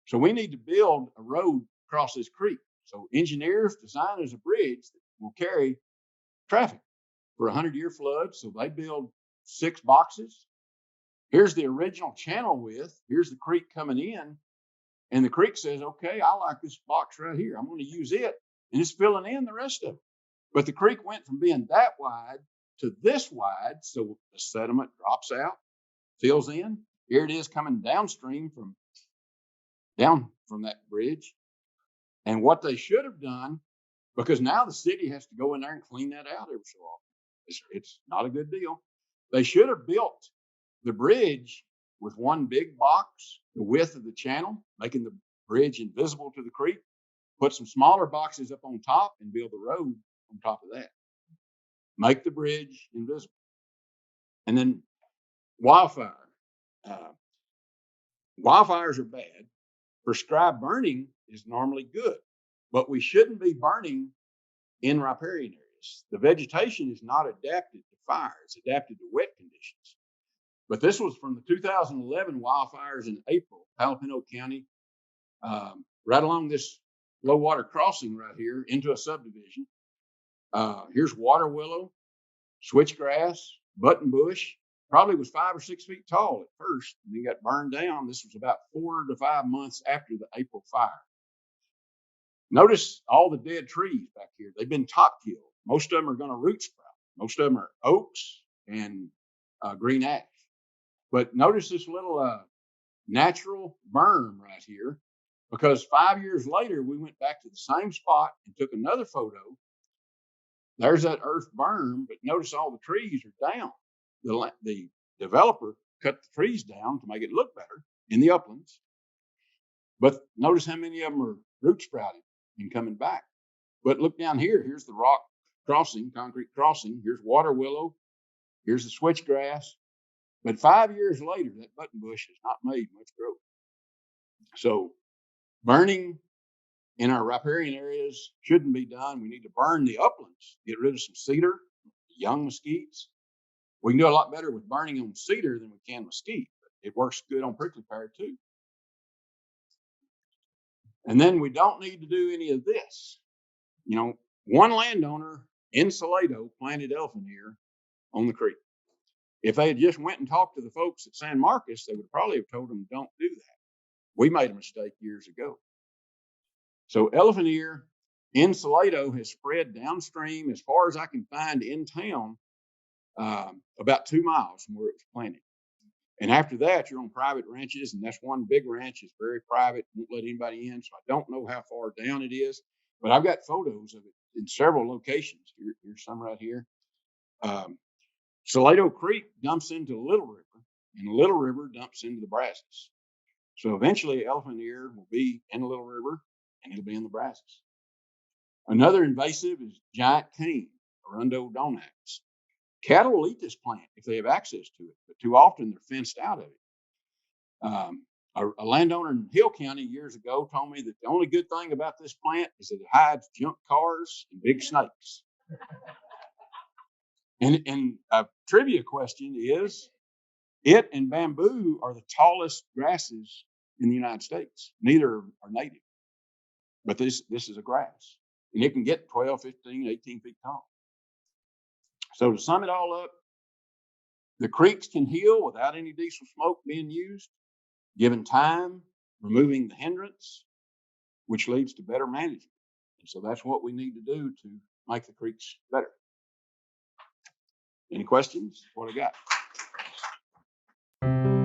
So we need to build a road across this creek. So engineers design as a bridge that will carry traffic for a 100-year flood. So they build 6 boxes. Here's the original channel width. Here's the creek coming in. And the creek says, okay, I like this box right here. I'm going to use it. And it's filling in the rest of it. But the creek went from being that wide to this wide. So the sediment drops out, fills in. Here it is coming downstream down from that bridge. And what they should have done, because now the city has to go in there and clean that out every so often. It's not a good deal. They should have built the bridge with one big box, the width of the channel, making the bridge invisible to the creek, put some smaller boxes up on top and build the road on top of that. Make the bridge invisible. And then wildfire. Wildfires are bad. Prescribed burning is normally good, but we shouldn't be burning in riparian areas. The vegetation is not adapted to fire. It's adapted to wet conditions. But this was from the 2011 wildfires in April, Palomino County, right along this low water crossing right here into a subdivision. Here's water willow, switchgrass, buttonbush. Probably was 5 or 6 feet tall at first, and then got burned down. This was about 4 to 5 months after the April fire. Notice all the dead trees back here. They've been top killed. Most of them are going to root sprout. Most of them are oaks and green ash. But notice this little natural berm right here, because 5 years later, we went back to the same spot and took another photo. There's that earth berm, but notice all the trees are down. The developer cut the trees down to make it look better in the uplands. But notice how many of them are root sprouted and coming back. But look down here. Here's the rock crossing, concrete crossing. Here's water willow. Here's the switchgrass. But 5 years later, that buttonbush has not made much growth. So burning in our riparian areas shouldn't be done. We need to burn the uplands, get rid of some cedar, young mesquites. We can do a lot better with burning on cedar than we can mesquite, but it works good on prickly pear too. And then we don't need to do any of this. One landowner in Salado planted elephant ear on the creek. If they had just went and talked to the folks at San Marcos, they would probably have told them, don't do that. We made a mistake years ago. So elephant ear in Salado has spread downstream as far as I can find in town, about 2 miles from where it was planted. And after that, you're on private ranches, and that's one big ranch. It's very private, won't let anybody in. So I don't know how far down it is, but I've got photos of it in several locations. Here's some right here. Salado Creek dumps into Little River, and Little River dumps into the Brazos. So eventually, elephant ear will be in the Little River, and it'll be in the Brazos. Another invasive is giant cane, Arundo donax. Cattle will eat this plant if they have access to it, but too often they're fenced out of it. a landowner in Hill County years ago told me that the only good thing about this plant is that it hides junk cars and big snakes. And a trivia question is, it and bamboo are the tallest grasses in the United States. Neither are native, but this is a grass, and it can get 12, 15, 18 feet tall. So to sum it all up, the creeks can heal without any diesel smoke being used, given time, removing the hindrance, which leads to better management. And so that's what we need to do to make the creeks better. Any questions? What I got?